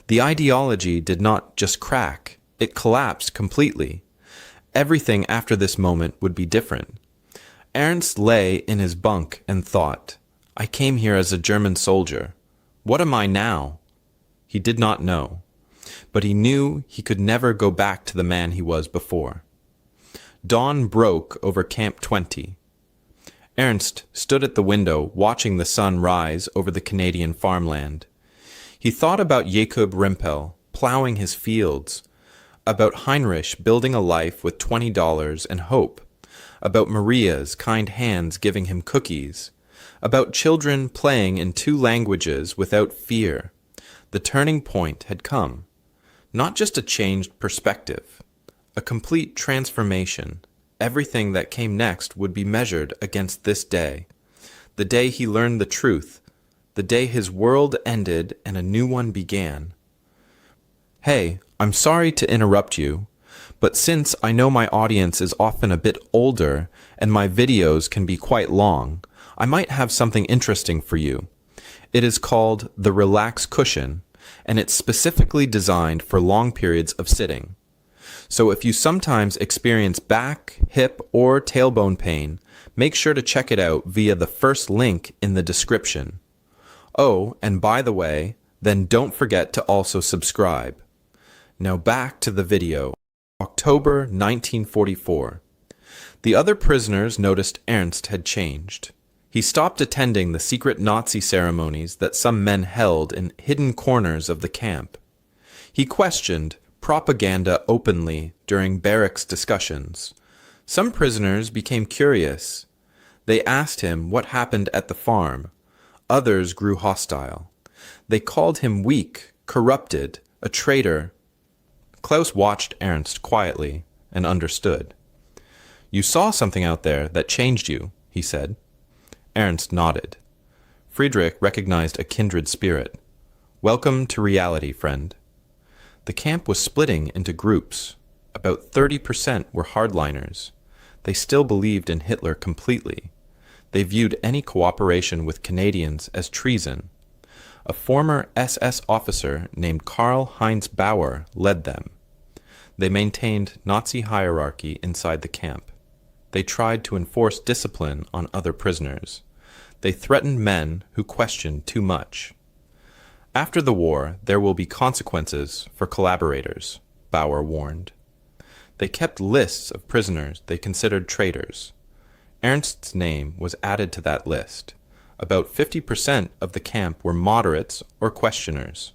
The ideology did not just crack, it collapsed completely. Everything after this moment would be different. Ernst lay in his bunk and thought, I came here as a German soldier. What am I now? He did not know, but he knew he could never go back to the man he was before. Dawn broke over Camp 20. Ernst stood at the window watching the sun rise over the Canadian farmland. He thought about Jacob Rimpel plowing his fields, about Heinrich building a life with $20 and hope, about Maria's kind hands giving him cookies, about children playing in 2 languages without fear. The turning point had come. Not just a changed perspective, a complete transformation. Everything that came next would be measured against this day. The day he learned the truth, the day his world ended and a new one began. Hey, I'm sorry to interrupt you, but since I know my audience is often a bit older and my videos can be quite long, I might have something interesting for you. It is called the Relax Cushion, and it's specifically designed for long periods of sitting. So if you sometimes experience back, hip, or tailbone pain, make sure to check it out via the first link in the description. Oh, and by the way, then don't forget to also subscribe. Now back to the video. October 1944. The other prisoners noticed Ernst had changed. He stopped attending the secret Nazi ceremonies that some men held in hidden corners of the camp. He questioned propaganda openly during barracks discussions. Some prisoners became curious. They asked him what happened at the farm. Others grew hostile. They called him weak, corrupted, a traitor. Klaus watched Ernst quietly and understood. You saw something out there that changed you, he said. Ernst nodded. Friedrich recognized a kindred spirit. Welcome to reality, friend. The camp was splitting into groups. About 30% were hardliners. They still believed in Hitler completely. They viewed any cooperation with Canadians as treason. A former SS officer named Karl-Heinz Bauer led them. They maintained Nazi hierarchy inside the camp. They tried to enforce discipline on other prisoners. They threatened men who questioned too much. After the war, there will be consequences for collaborators, Bauer warned. They kept lists of prisoners they considered traitors. Ernst's name was added to that list. About 50% of the camp were moderates or questioners.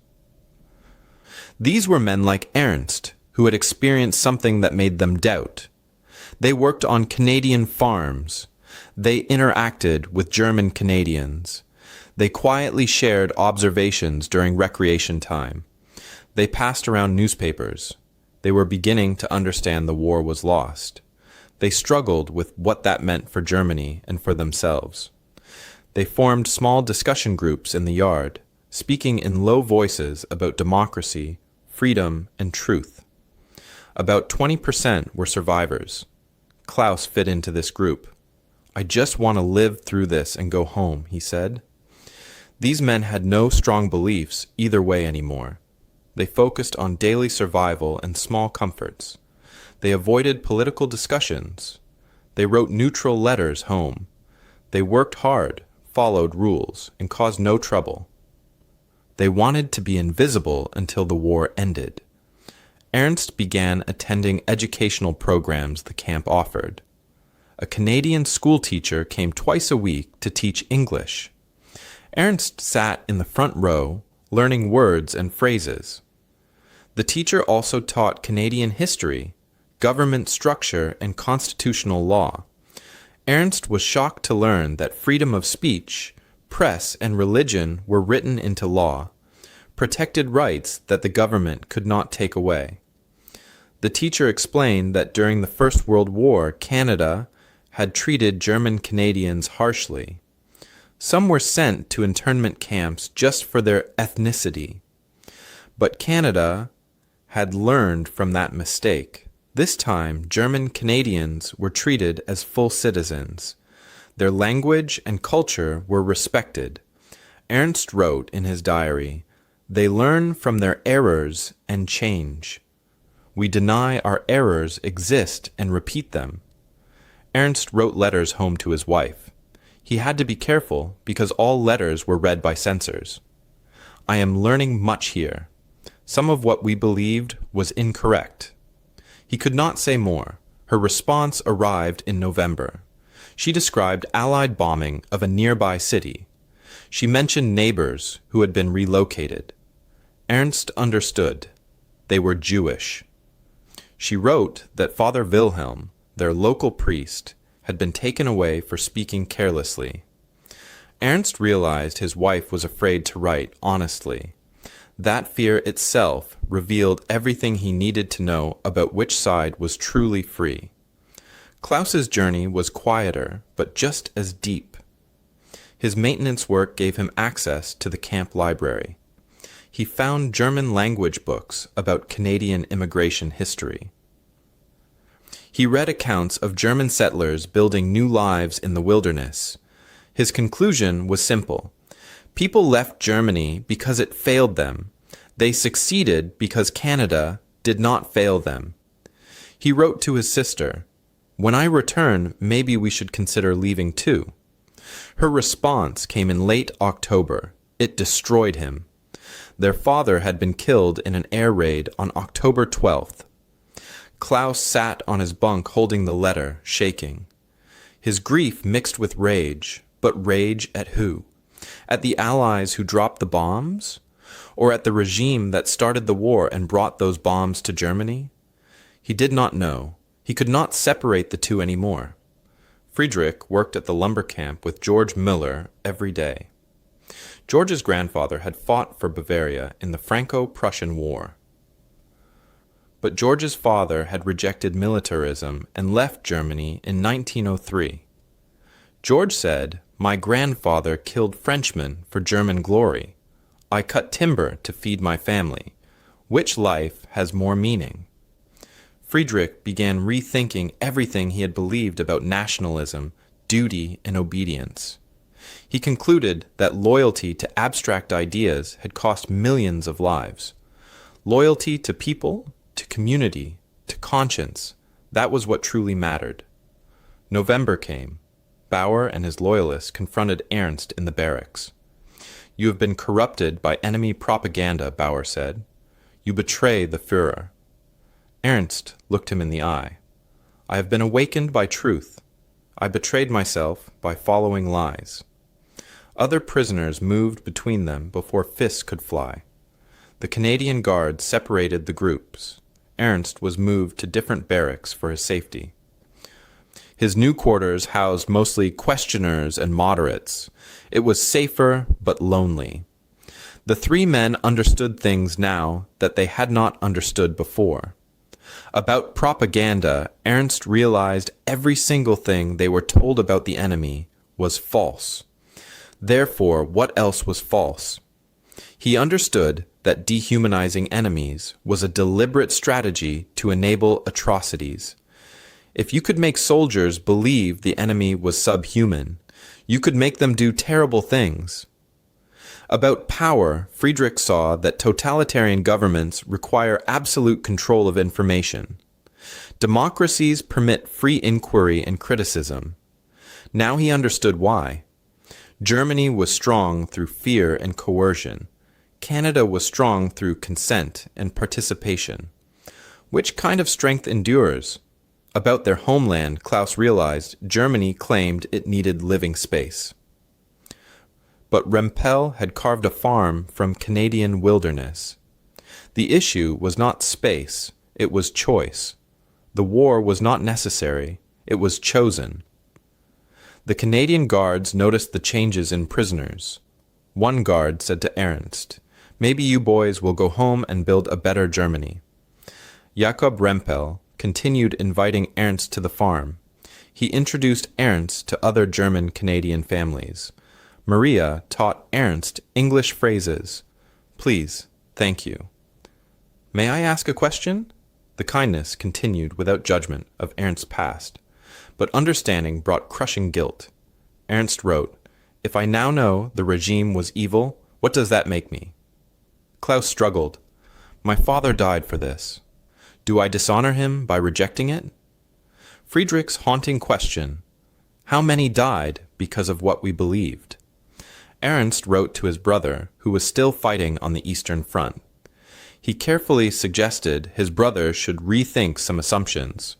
These were men like Ernst, who had experienced something that made them doubt. They worked on Canadian farms. They interacted with German Canadians. They quietly shared observations during recreation time. They passed around newspapers. They were beginning to understand the war was lost. They struggled with what that meant for Germany and for themselves. They formed small discussion groups in the yard, speaking in low voices about democracy, freedom, and truth. About 20% were survivors. Klaus fit into this group. I just want to live through this and go home, he said. These men had no strong beliefs either way anymore. They focused on daily survival and small comforts. They avoided political discussions. They wrote neutral letters home. They worked hard, followed rules, and caused no trouble. They wanted to be invisible until the war ended. Ernst began attending educational programs the camp offered. A Canadian schoolteacher came twice a week to teach English. Ernst sat in the front row, learning words and phrases. The teacher also taught Canadian history, government structure, and constitutional law. Ernst was shocked to learn that freedom of speech, press, and religion were written into law, protected rights that the government could not take away. The teacher explained that during the First World War, Canada had treated German Canadians harshly. Some were sent to internment camps just for their ethnicity. But Canada had learned from that mistake. This time, German Canadians were treated as full citizens. Their language and culture were respected. Ernst wrote in his diary, "They learn from their errors and change. We deny our errors exist and repeat them." Ernst wrote letters home to his wife. He had to be careful because all letters were read by censors. "I am learning much here. Some of what we believed was incorrect." He could not say more. Her response arrived in November. She described Allied bombing of a nearby city. She mentioned neighbors who had been relocated. Ernst understood. They were Jewish. She wrote that Father Wilhelm, their local priest, had been taken away for speaking carelessly. Ernst realized his wife was afraid to write honestly. That fear itself revealed everything he needed to know about which side was truly free. Klaus's journey was quieter, but just as deep. His maintenance work gave him access to the camp library. He found German language books about Canadian immigration history. He read accounts of German settlers building new lives in the wilderness. His conclusion was simple. People left Germany because it failed them. They succeeded because Canada did not fail them. He wrote to his sister, "When I return, maybe we should consider leaving too." Her response came in late October. It destroyed him. Their father had been killed in an air raid on October 12th. Klaus sat on his bunk holding the letter, shaking. His grief mixed with rage, but rage at who? At the Allies who dropped the bombs? Or at the regime that started the war and brought those bombs to Germany? He did not know. He could not separate the two anymore. Friedrich worked at the lumber camp with George Müller every day. George's grandfather had fought for Bavaria in the Franco-Prussian War. But George's father had rejected militarism and left Germany in 1903. George said, "My grandfather killed Frenchmen for German glory. I cut timber to feed my family. Which life has more meaning?" Friedrich began rethinking everything he had believed about nationalism, duty, and obedience. He concluded that loyalty to abstract ideas had cost millions of lives. Loyalty to people, to community, to conscience, that was what truly mattered. November came. Bauer and his loyalists confronted Ernst in the barracks. "You have been corrupted by enemy propaganda," Bauer said. "You betray the Führer." Ernst looked him in the eye. "I have been awakened by truth. I betrayed myself by following lies." Other prisoners moved between them before fists could fly. The Canadian Guard separated the groups. Ernst was moved to different barracks for his safety. His new quarters housed mostly questioners and moderates. It was safer but lonely. The three men understood things now that they had not understood before. About propaganda, Ernst realized every single thing they were told about the enemy was false. Therefore, what else was false? He understood that dehumanizing enemies was a deliberate strategy to enable atrocities. If you could make soldiers believe the enemy was subhuman, you could make them do terrible things. About power, Friedrich saw that totalitarian governments require absolute control of information. Democracies permit free inquiry and criticism. Now he understood why. Germany was strong through fear and coercion. Canada was strong through consent and participation. Which kind of strength endures? About their homeland, Klaus realized Germany claimed it needed living space. But Rempel had carved a farm from Canadian wilderness. The issue was not space, it was choice. The war was not necessary, it was chosen. The Canadian guards noticed the changes in prisoners. One guard said to Ernst, "Maybe you boys will go home and build a better Germany." Jakob Rempel continued inviting Ernst to the farm. He introduced Ernst to other German-Canadian families. Maria taught Ernst English phrases. "Please, thank you." "May I ask a question?" The kindness continued without judgment of Ernst's past, but understanding brought crushing guilt. Ernst wrote, "If I now know the regime was evil, what does that make me?" Klaus struggled. "My father died for this. Do I dishonor him by rejecting it?" Friedrich's haunting question, how many died because of what we believed? Ernst wrote to his brother, who was still fighting on the Eastern Front. He carefully suggested his brother should rethink some assumptions.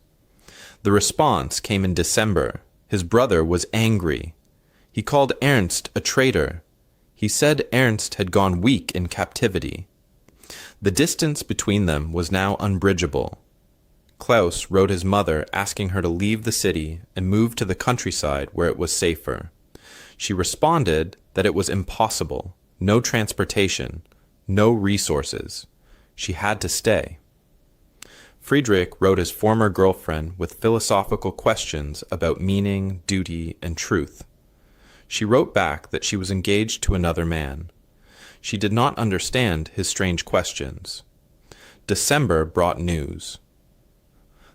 The response came in December. His brother was angry. He called Ernst a traitor. He said Ernst had gone weak in captivity. The distance between them was now unbridgeable. Klaus wrote his mother asking her to leave the city and move to the countryside where it was safer. She responded that it was impossible, no transportation, no resources. She had to stay. Friedrich wrote his former girlfriend with philosophical questions about meaning, duty, and truth. She wrote back that she was engaged to another man. She did not understand his strange questions. December brought news.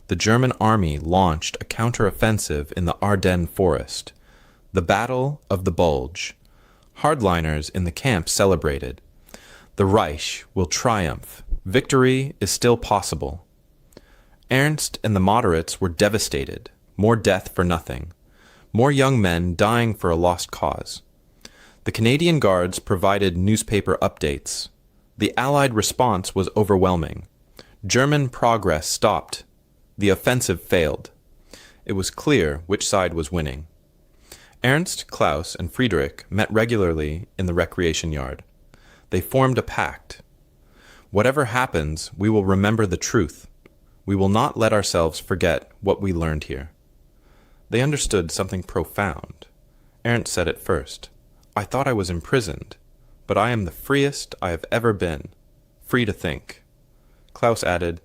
The German army launched a counteroffensive in the Ardennes forest. The Battle of the Bulge. Hardliners in the camp celebrated. The Reich will triumph. Victory is still possible. Ernst and the moderates were devastated. More death for nothing. More young men dying for a lost cause. The Canadian Guards provided newspaper updates. The Allied response was overwhelming. German progress stopped. The offensive failed. It was clear which side was winning. Ernst, Klaus, and Friedrich met regularly in the recreation yard. They formed a pact. Whatever happens, we will remember the truth. We will not let ourselves forget what we learned here. They understood something profound. Ernst said it first. "I thought I was imprisoned, but I am the freest I have ever been, free to think." Klaus added,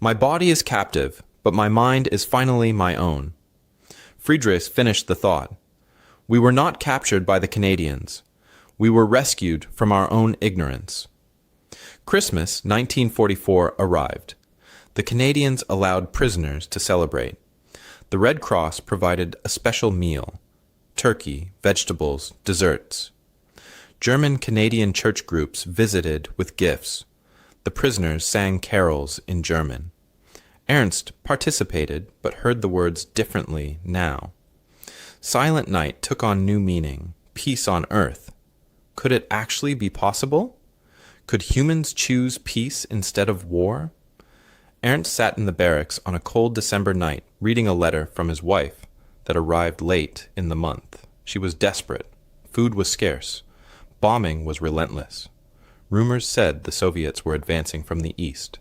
"My body is captive, but my mind is finally my own." Friedrich finished the thought. "We were not captured by the Canadians. We were rescued from our own ignorance." Christmas 1944 arrived. The Canadians allowed prisoners to celebrate. The Red Cross provided a special meal: turkey, vegetables, desserts. German-Canadian church groups visited with gifts. The prisoners sang carols in German. Ernst participated, but heard the words differently now. Silent Night took on new meaning: peace on earth. Could it actually be possible? Could humans choose peace instead of war? Ernst sat in the barracks on a cold December night, reading a letter from his wife that arrived late in the month. She was desperate. Food was scarce. Bombing was relentless. Rumors said the Soviets were advancing from the east.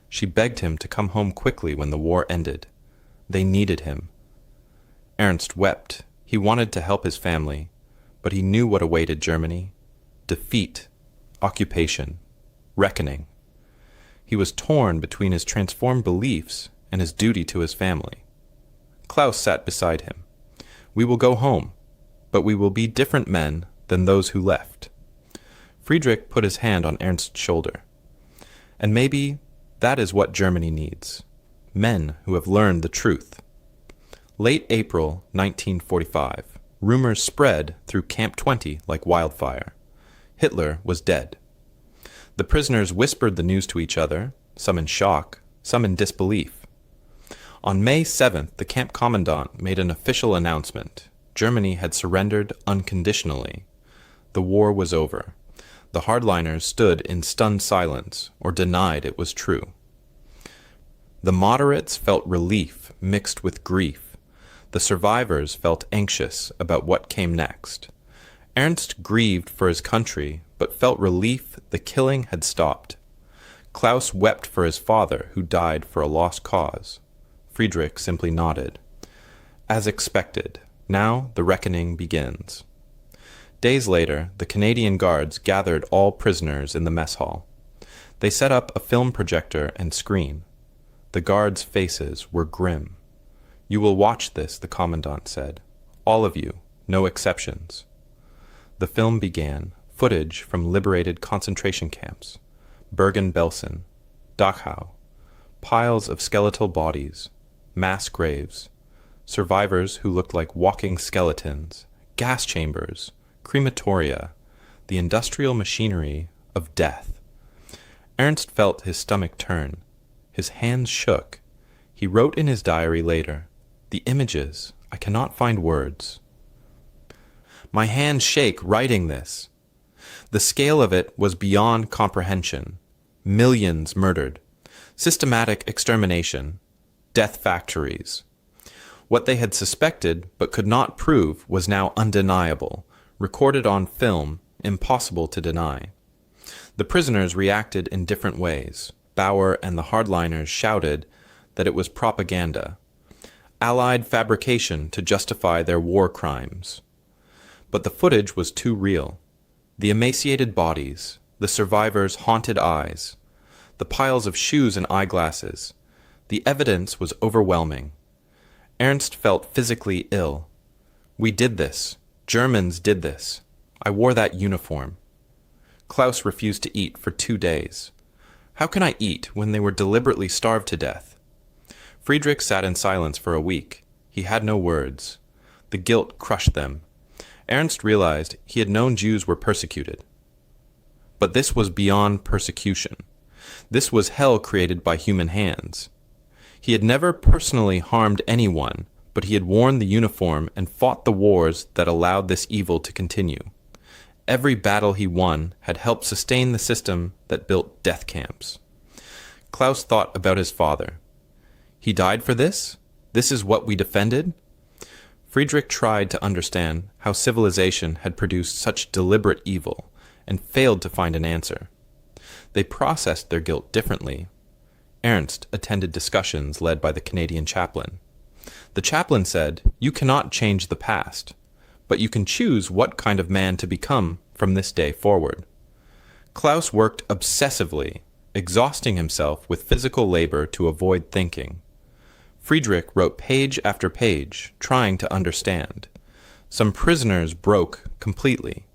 She begged him to come home quickly when the war ended. They needed him. Ernst wept. He wanted to help his family, but he knew what awaited Germany: defeat, occupation, reckoning. He was torn between his transformed beliefs and his duty to his family. Klaus sat beside him. "We will go home, but we will be different men than those who left." Friedrich put his hand on Ernst's shoulder. "And maybe that is what Germany needs: men who have learned the truth." Late April 1945, rumors spread through Camp 20 like wildfire. Hitler was dead. The prisoners whispered the news to each other, some in shock, some in disbelief. On May 7th, the camp commandant made an official announcement. Germany had surrendered unconditionally. The war was over. The hardliners stood in stunned silence or denied it was true. The moderates felt relief mixed with grief. The survivors felt anxious about what came next. Ernst grieved for his country, but felt relief the killing had stopped. Klaus wept for his father, who died for a lost cause. Friedrich simply nodded. As expected, now the reckoning begins. Days later, the Canadian Guards gathered all prisoners in the mess hall. They set up a film projector and screen. The guards' faces were grim. "You will watch this," the commandant said. "All of you, no exceptions." The film began, footage from liberated concentration camps. Bergen-Belsen, Dachau, piles of skeletal bodies, mass graves, survivors who looked like walking skeletons, gas chambers, crematoria, the industrial machinery of death. Ernst felt his stomach turn. His hands shook. He wrote in his diary later, "The images, I cannot find words. My hands shake writing this." The scale of it was beyond comprehension. Millions murdered. Systematic extermination. Death factories. What they had suspected but could not prove was now undeniable, recorded on film, impossible to deny. The prisoners reacted in different ways. Bauer and the hardliners shouted that it was propaganda, allied fabrication to justify their war crimes. But the footage was too real. The emaciated bodies, the survivors' haunted eyes, the piles of shoes and eyeglasses, the evidence was overwhelming. Ernst felt physically ill. "We did this. Germans did this. I wore that uniform." Klaus refused to eat for 2 days. "How can I eat when they were deliberately starved to death?" Friedrich sat in silence for a week. He had no words. The guilt crushed them. Ernst realized he had known Jews were persecuted. But this was beyond persecution. This was hell created by human hands. He had never personally harmed anyone, but he had worn the uniform and fought the wars that allowed this evil to continue. Every battle he won had helped sustain the system that built death camps. Klaus thought about his father. "He died for this? This is what we defended?" Friedrich tried to understand how civilization had produced such deliberate evil and failed to find an answer. They processed their guilt differently. Ernst attended discussions led by the Canadian chaplain. The chaplain said, "You cannot change the past, but you can choose what kind of man to become from this day forward." Klaus worked obsessively, exhausting himself with physical labor to avoid thinking. Friedrich wrote page after page, trying to understand. Some prisoners broke completely.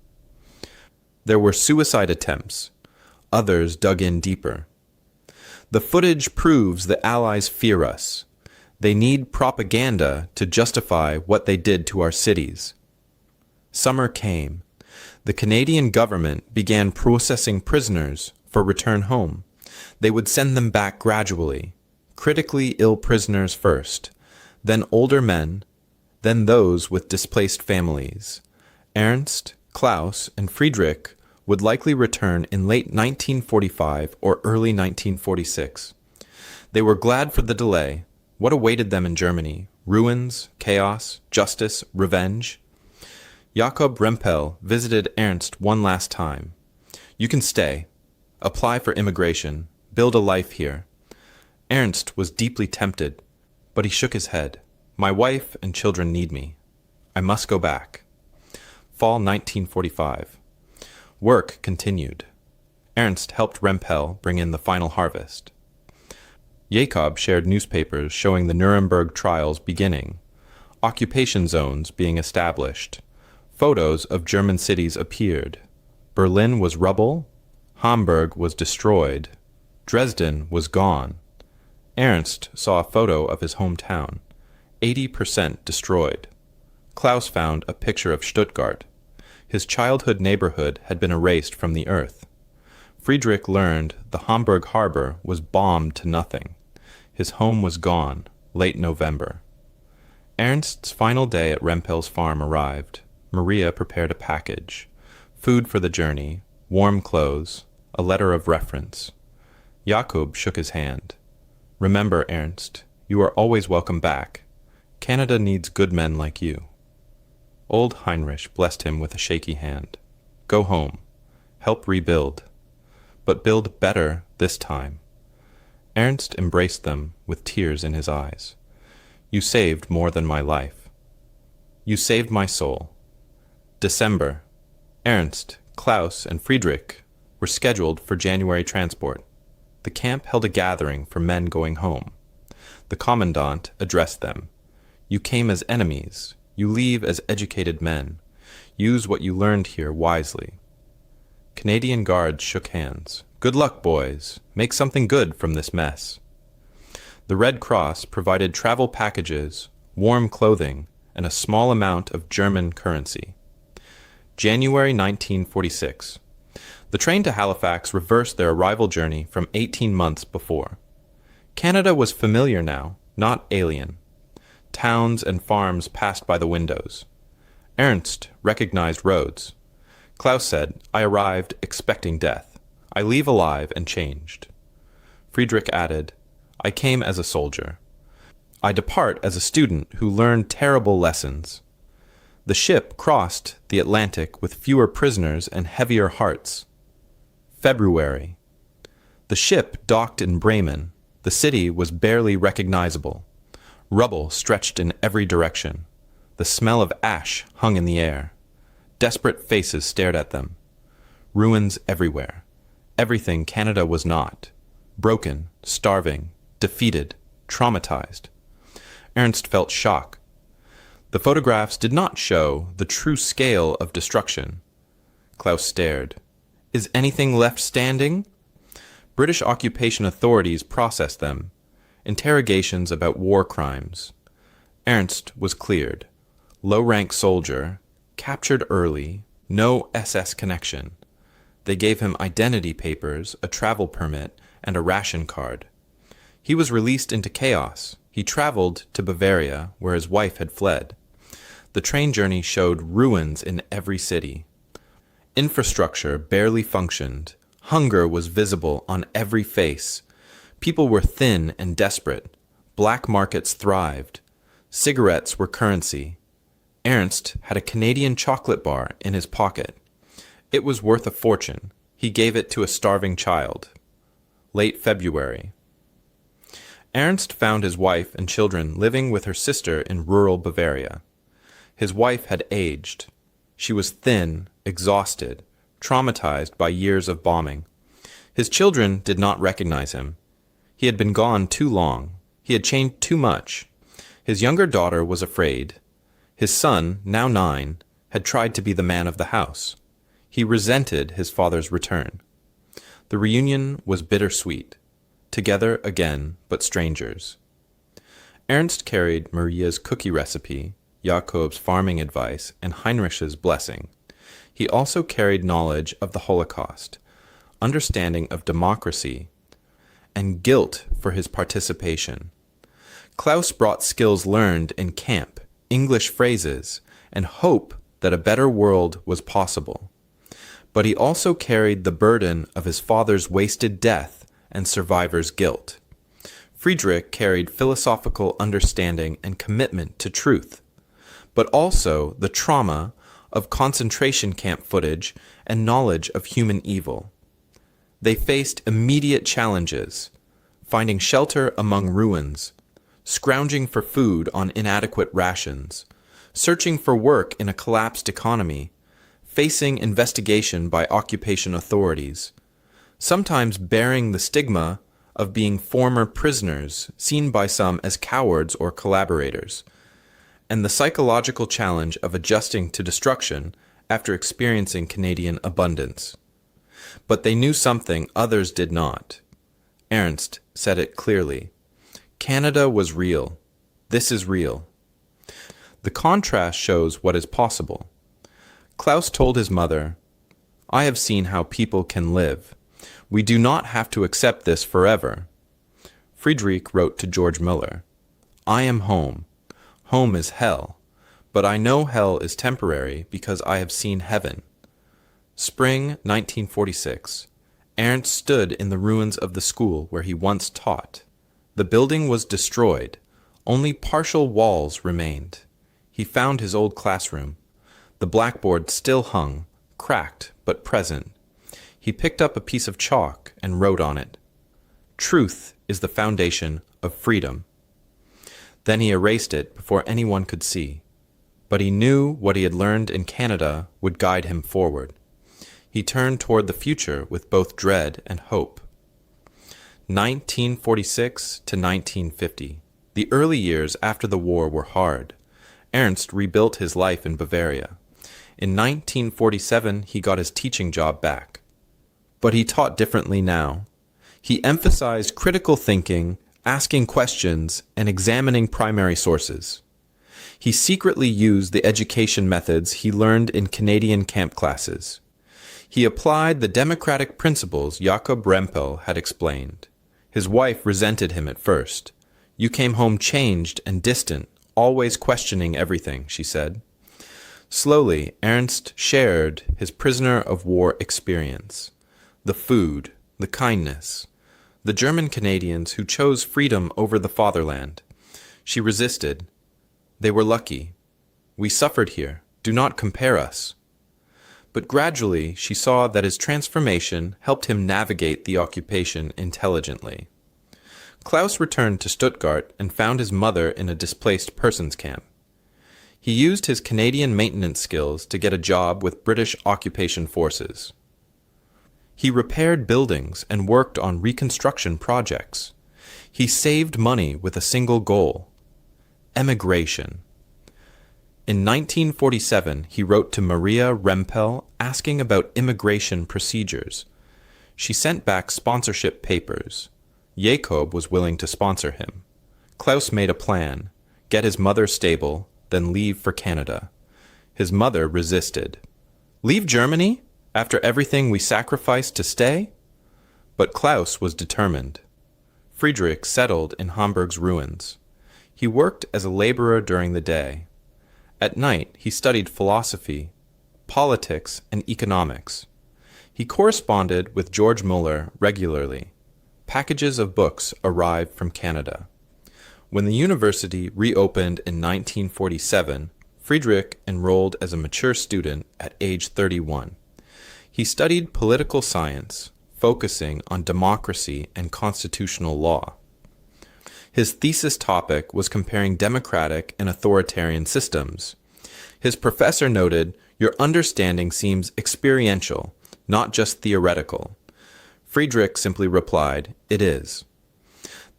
There were suicide attempts. Others dug in deeper. The footage proves the Allies fear us. They need propaganda to justify what they did to our cities. Summer came. The Canadian government began processing prisoners for return home. They would send them back gradually. Critically ill prisoners first, then older men, then those with displaced families. Ernst, Klaus, and Friedrich would likely return in late 1945 or early 1946. They were glad for the delay. What awaited them in Germany? Ruins, chaos, justice, revenge? Jakob Rempel visited Ernst one last time. "You can stay. Apply for immigration. Build a life here." Ernst was deeply tempted, but he shook his head. "My wife and children need me. I must go back." Fall 1945. Work continued. Ernst helped Rempel bring in the final harvest. Jakob shared newspapers showing the Nuremberg trials beginning, occupation zones being established. Photos of German cities appeared. Berlin was rubble. Hamburg was destroyed. Dresden was gone. Ernst saw a photo of his hometown, 80% destroyed. Klaus found a picture of Stuttgart. His childhood neighborhood had been erased from the earth. Friedrich learned the Hamburg harbor was bombed to nothing. His home was gone, late November. Ernst's final day at Rempel's farm arrived. Maria prepared a package, food for the journey, warm clothes, a letter of reference. Jakob shook his hand. Remember, Ernst, you are always welcome back. Canada needs good men like you. Old Heinrich blessed him with a shaky hand. Go home. Help rebuild. But build better this time. Ernst embraced them with tears in his eyes. You saved more than my life. You saved my soul. December. Ernst, Klaus, and Friedrich were scheduled for January transport. The camp held a gathering for men going home. The commandant addressed them. You came as enemies. You leave as educated men. Use what you learned here wisely. Canadian guards shook hands. Good luck, boys. Make something good from this mess. The Red Cross provided travel packages, warm clothing, and a small amount of German currency. January 1946. The train to Halifax reversed their arrival journey from 18 months before. Canada was familiar now, not alien. Towns and farms passed by the windows. Ernst recognized roads. Klaus said, I arrived expecting death. I leave alive and changed. Friedrich added, I came as a soldier. I depart as a student who learned terrible lessons. The ship crossed the Atlantic with fewer prisoners and heavier hearts. February. The ship docked in Bremen. The city was barely recognizable. Rubble stretched in every direction. The smell of ash hung in the air. Desperate faces stared at them. Ruins everywhere. Everything Canada was not. Broken, starving, defeated, traumatized. Ernst felt shock. The photographs did not show the true scale of destruction. Klaus stared. Is anything left standing? British occupation authorities processed them. Interrogations about war crimes. Ernst was cleared. Low-rank soldier, captured early, no SS connection. They gave him identity papers, a travel permit, and a ration card. He was released into chaos. He traveled to Bavaria, where his wife had fled. The train journey showed ruins in every city. Infrastructure barely functioned. Hunger was visible on every face. People were thin and desperate. Black markets thrived. Cigarettes were currency. Ernst had a Canadian chocolate bar in his pocket. It was worth a fortune. He gave it to a starving child. Late February. Ernst found his wife and children living with her sister in rural Bavaria. His wife had aged. She was thin, exhausted, traumatized by years of bombing. His children did not recognize him. He had been gone too long. He had changed too much. His younger daughter was afraid. His son, now 9, had tried to be the man of the house. He resented his father's return. The reunion was bittersweet. Together again, but strangers. Ernst carried Maria's cookie recipe, Jakob's farming advice, and Heinrich's blessing. He also carried knowledge of the Holocaust, understanding of democracy, and guilt for his participation. Klaus brought skills learned in camp, English phrases, and hope that a better world was possible. But he also carried the burden of his father's wasted death and survivor's guilt. Friedrich carried philosophical understanding and commitment to truth, but also the trauma of concentration camp footage and knowledge of human evil. They faced immediate challenges, finding shelter among ruins, scrounging for food on inadequate rations, searching for work in a collapsed economy, facing investigation by occupation authorities, sometimes bearing the stigma of being former prisoners seen by some as cowards or collaborators, and the psychological challenge of adjusting to destruction after experiencing Canadian abundance. But they knew something others did not. Ernst said it clearly. Canada was real. This is real. The contrast shows what is possible. Klaus told his mother, I have seen how people can live. We do not have to accept this forever. Friedrich wrote to George Müller, "I am home. Home is hell, but I know hell is temporary because I have seen heaven." Spring 1946. Ernst stood in the ruins of the school where he once taught. The building was destroyed. Only partial walls remained. He found his old classroom. The blackboard still hung, cracked but present. He picked up a piece of chalk and wrote on it, "Truth is the foundation of freedom." Then he erased it before anyone could see. But he knew what he had learned in Canada would guide him forward. He turned toward the future with both dread and hope. 1946 to 1950. The early years after the war were hard. Ernst rebuilt his life in Bavaria. In 1947, he got his teaching job back. But he taught differently now. He emphasized critical thinking, asking questions, and examining primary sources. He secretly used the education methods he learned in Canadian camp classes. He applied the democratic principles Jakob Rempel had explained. His wife resented him at first. "You came home changed and distant, always questioning everything," she said. Slowly, Ernst shared his prisoner of war experience. The food, the kindness, the German Canadians who chose freedom over the fatherland. She resisted. "They were lucky. We suffered here. Do not compare us." But gradually she saw that his transformation helped him navigate the occupation intelligently. Klaus returned to Stuttgart and found his mother in a displaced persons camp. He used his Canadian maintenance skills to get a job with British occupation forces. He repaired buildings and worked on reconstruction projects. He saved money with a single goal: emigration. In 1947, he wrote to Maria Rempel asking about immigration procedures. She sent back sponsorship papers. Jakob was willing to sponsor him. Klaus made a plan: get his mother stable, then leave for Canada. His mother resisted. "Leave Germany? After everything we sacrificed to stay?" But Klaus was determined. Friedrich settled in Hamburg's ruins. He worked as a laborer during the day. At night, he studied philosophy, politics, and economics. He corresponded with George Müller regularly. Packages of books arrived from Canada. When the university reopened in 1947, Friedrich enrolled as a mature student at age 31. He studied political science, focusing on democracy and constitutional law. His thesis topic was comparing democratic and authoritarian systems. His professor noted, "Your understanding seems experiential, not just theoretical." Friedrich simply replied, "It is."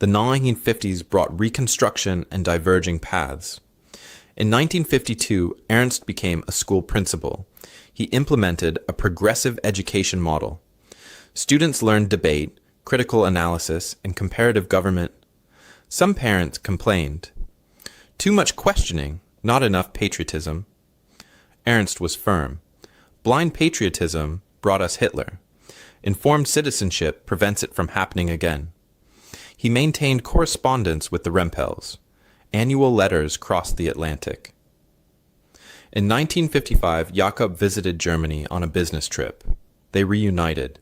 The 1950s brought reconstruction and diverging paths. In 1952, Ernst became a school principal. He implemented a progressive education model. Students learned debate, critical analysis, and comparative government. Some parents complained. Too much questioning, not enough patriotism. Ernst was firm. Blind patriotism brought us Hitler. Informed citizenship prevents it from happening again. He maintained correspondence with the Rempels. Annual letters crossed the Atlantic. In 1955, Jakob visited Germany on a business trip. They reunited.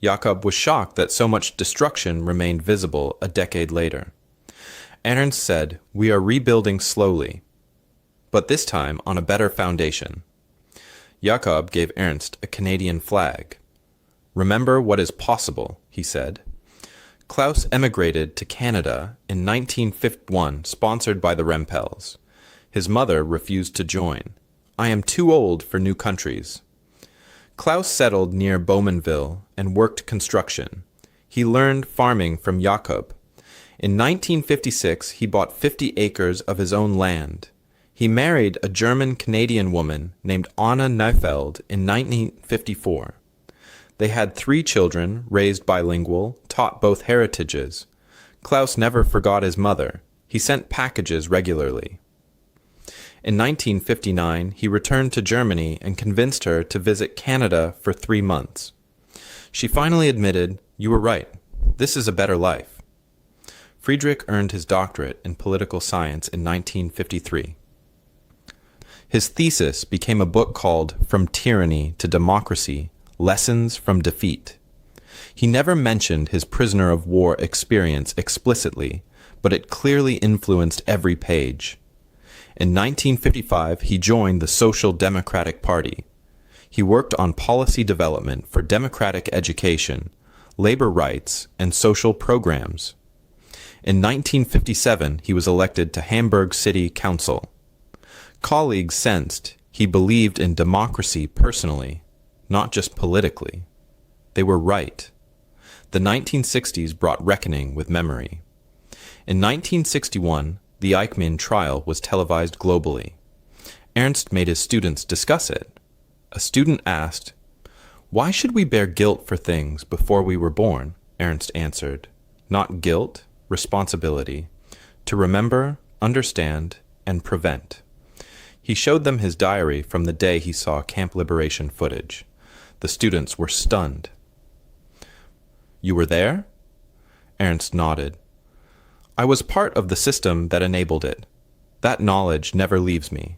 Jakob was shocked that so much destruction remained visible a decade later. Ernst said, "We are rebuilding slowly, but this time on a better foundation." Jakob gave Ernst a Canadian flag. "Remember what is possible," he said. Klaus emigrated to Canada in 1951, sponsored by the Rempels. His mother refused to join. "I am too old for new countries." Klaus settled near Bowmanville and worked construction. He learned farming from Jakob. In 1956, he bought 50 acres of his own land. He married a German-Canadian woman named Anna Neufeld in 1954. They had 3 children, raised bilingual, taught both heritages. Klaus never forgot his mother. He sent packages regularly. In 1959, he returned to Germany and convinced her to visit Canada for 3 months. She finally admitted, "You were right. This is a better life." Friedrich earned his doctorate in political science in 1953. His thesis became a book called From Tyranny to Democracy: Lessons from Defeat. He never mentioned his prisoner of war experience explicitly, but it clearly influenced every page. In 1955, he joined the Social Democratic Party. He worked on policy development for democratic education, labor rights, and social programs. In 1957, he was elected to Hamburg City Council. Colleagues sensed he believed in democracy personally, not just politically. They were right. The 1960s brought reckoning with memory. In 1961, the Eichmann trial was televised globally. Ernst made his students discuss it. A student asked, "Why should we bear guilt for things before we were born?" Ernst answered, "Not guilt, responsibility, to remember, understand, and prevent." He showed them his diary from the day he saw Camp Liberation footage. The students were stunned. "You were there?" Ernst nodded. "I was part of the system that enabled it. That knowledge never leaves me."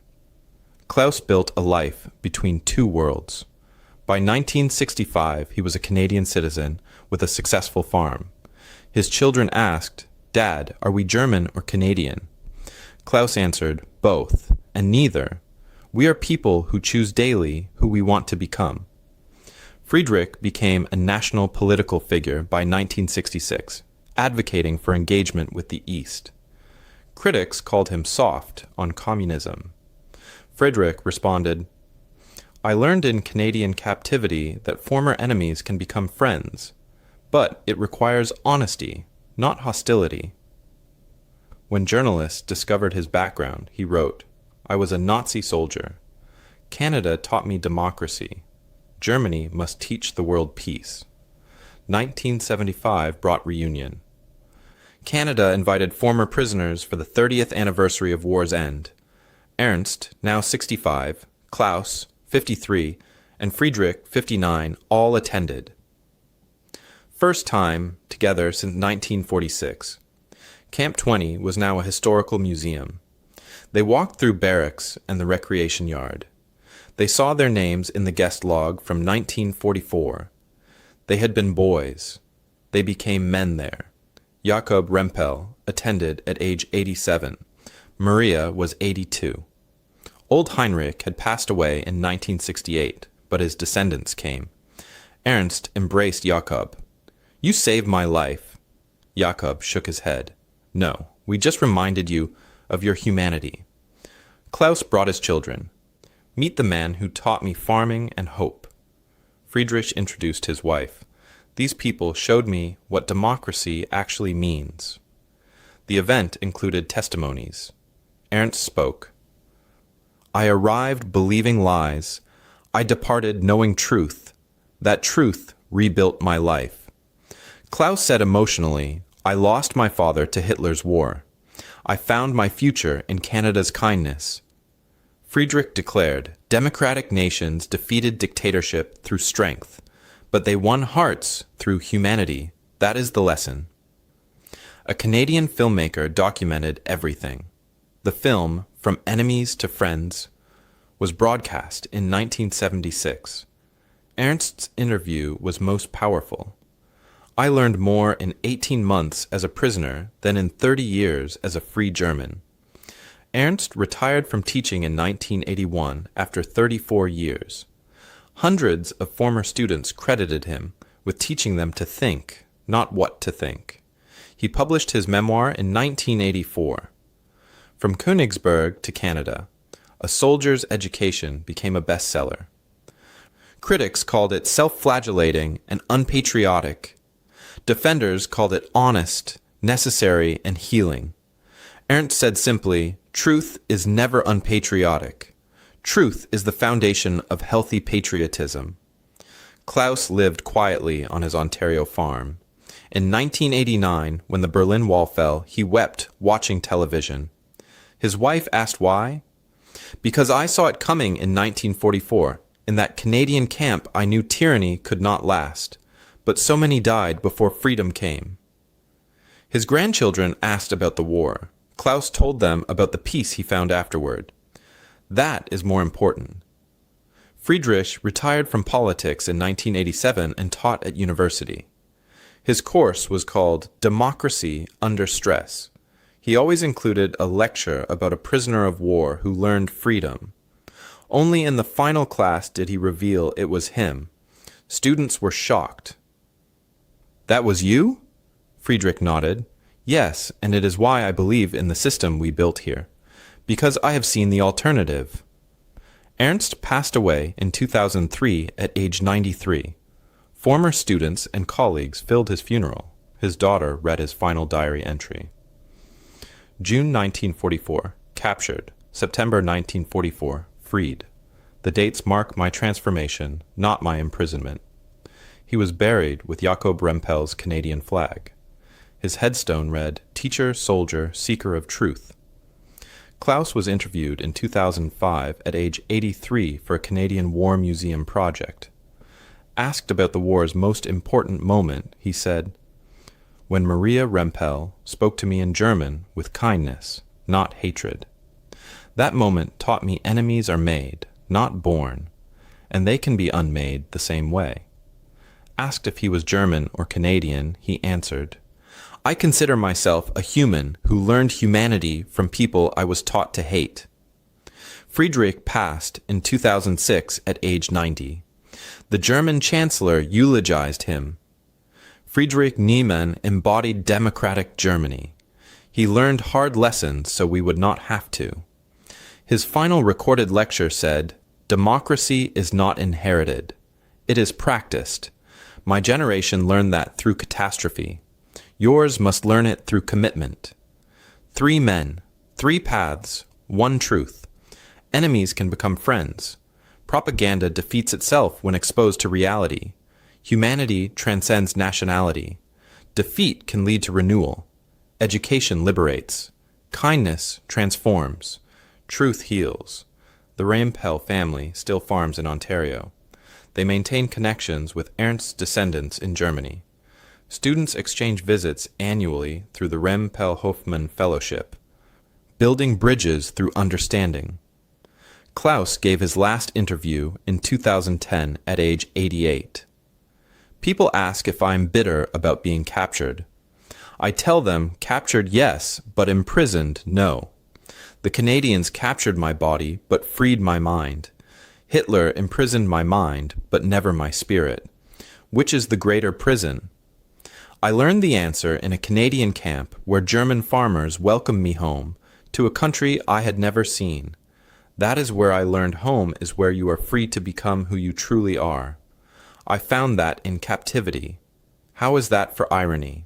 Klaus built a life between two worlds. By 1965, he was a Canadian citizen with a successful farm. His children asked, "Dad, are we German or Canadian?" Klaus answered, "Both, and neither. We are people who choose daily who we want to become." Friedrich became a national political figure by 1966, advocating for engagement with the East. Critics called him soft on communism. Friedrich responded, "I learned in Canadian captivity that former enemies can become friends, but it requires honesty, not hostility." When journalists discovered his background, he wrote, "I was a Nazi soldier. Canada taught me democracy. Germany must teach the world peace." 1975 brought reunion. Canada invited former prisoners for the 30th anniversary of war's end. Ernst, now 65, Klaus, 53, and Friedrich, 59, all attended. First time together since 1946. Camp 20 was now a historical museum. They walked through barracks and the recreation yard. They saw their names in the guest log from 1944. They had been boys. They became men there. Jakob Rempel attended at age 87. Maria was 82. Old Heinrich had passed away in 1968, but his descendants came. Ernst embraced Jakob. "You saved my life." Jakob shook his head. "No, we just reminded you of your humanity." Klaus brought his children. "Meet the man who taught me farming and hope." Friedrich introduced his wife. "These people showed me what democracy actually means." The event included testimonies. Ernst spoke. "I arrived believing lies. I departed knowing truth. That truth rebuilt my life." Klaus said emotionally, "I lost my father to Hitler's war. I found my future in Canada's kindness." Friedrich declared, "Democratic nations defeated dictatorship through strength, but they won hearts through humanity. That is the lesson." A Canadian filmmaker documented everything. The film, From Enemies to Friends, was broadcast in 1976. Ernst's interview was most powerful. "I learned more in 18 months as a prisoner than in 30 years as a free German." Ernst retired from teaching in 1981 after 34 years. Hundreds of former students credited him with teaching them to think, not what to think. He published his memoir in 1984. From Königsberg to Canada, A Soldier's Education became a bestseller. Critics called it self-flagellating and unpatriotic. Defenders called it honest, necessary, and healing. Ernst said simply, "Truth is never unpatriotic. Truth is the foundation of healthy patriotism." Klaus lived quietly on his Ontario farm. In 1989, when the Berlin Wall fell, he wept watching television. His wife asked why. "Because I saw it coming in 1944. In that Canadian camp, I knew tyranny could not last. But so many died before freedom came." His grandchildren asked about the war. Klaus told them about the peace he found afterward. That is more important. Friedrich retired from politics in 1987 and taught at university. His course was called Democracy Under Stress. He always included a lecture about a prisoner of war who learned freedom. Only in the final class did he reveal it was him. Students were shocked. "That was you?" Friedrich nodded. "Yes, and it is why I believe in the system we built here. Because I have seen the alternative." Ernst passed away in 2003 at age 93. Former students and colleagues filled his funeral. His daughter read his final diary entry. June 1944, captured. September 1944, freed. The dates mark my transformation, not my imprisonment. He was buried with Jacob Rempel's Canadian flag. His headstone read, "Teacher, Soldier, Seeker of Truth." Klaus was interviewed in 2005 at age 83 for a Canadian War Museum project. Asked about the war's most important moment, he said, "When Maria Rempel spoke to me in German with kindness, not hatred. That moment taught me enemies are made, not born, and they can be unmade the same way." Asked if he was German or Canadian, he answered, "I consider myself a human who learned humanity from people I was taught to hate." Friedrich passed in 2006 at age 90. The German Chancellor eulogized him. Friedrich Niemann embodied democratic Germany. He learned hard lessons so we would not have to. His final recorded lecture said, "Democracy is not inherited. It is practiced. My generation learned that through catastrophe. Yours must learn it through commitment. 3 men, 3 paths, 1 truth. Enemies can become friends. Propaganda defeats itself when exposed to reality. Humanity transcends nationality. Defeat can lead to renewal. Education liberates. Kindness transforms. Truth heals." The Rempel family still farms in Ontario. They maintain connections with Ernst's descendants in Germany. Students exchange visits annually through the Rempel-Hofmann Fellowship. Building bridges through understanding. Klaus gave his last interview in 2010 at age 88. People ask if I am bitter about being captured. I tell them captured yes, but imprisoned no. The Canadiens captured my body, but freed my mind. Hitler imprisoned my mind, but never my spirit. Which is the greater prison? I learned the answer in a Canadian camp where German farmers welcomed me home to a country I had never seen. That is where I learned home is where you are free to become who you truly are. I found that in captivity. How is that for irony?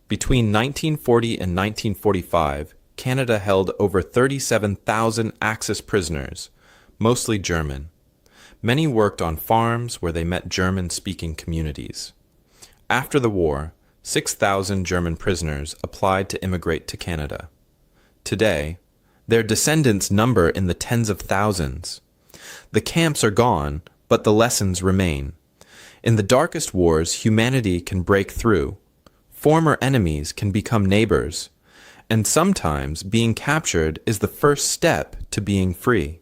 Between 1940 and 1945, Canada held over 37,000 Axis prisoners, mostly German. Many worked on farms where they met German-speaking communities. After the war, 6,000 German prisoners applied to immigrate to Canada. Today, their descendants number in the tens of thousands. The camps are gone, but the lessons remain. In the darkest wars, humanity can break through. Former enemies can become neighbors. And sometimes being captured is the first step to being free.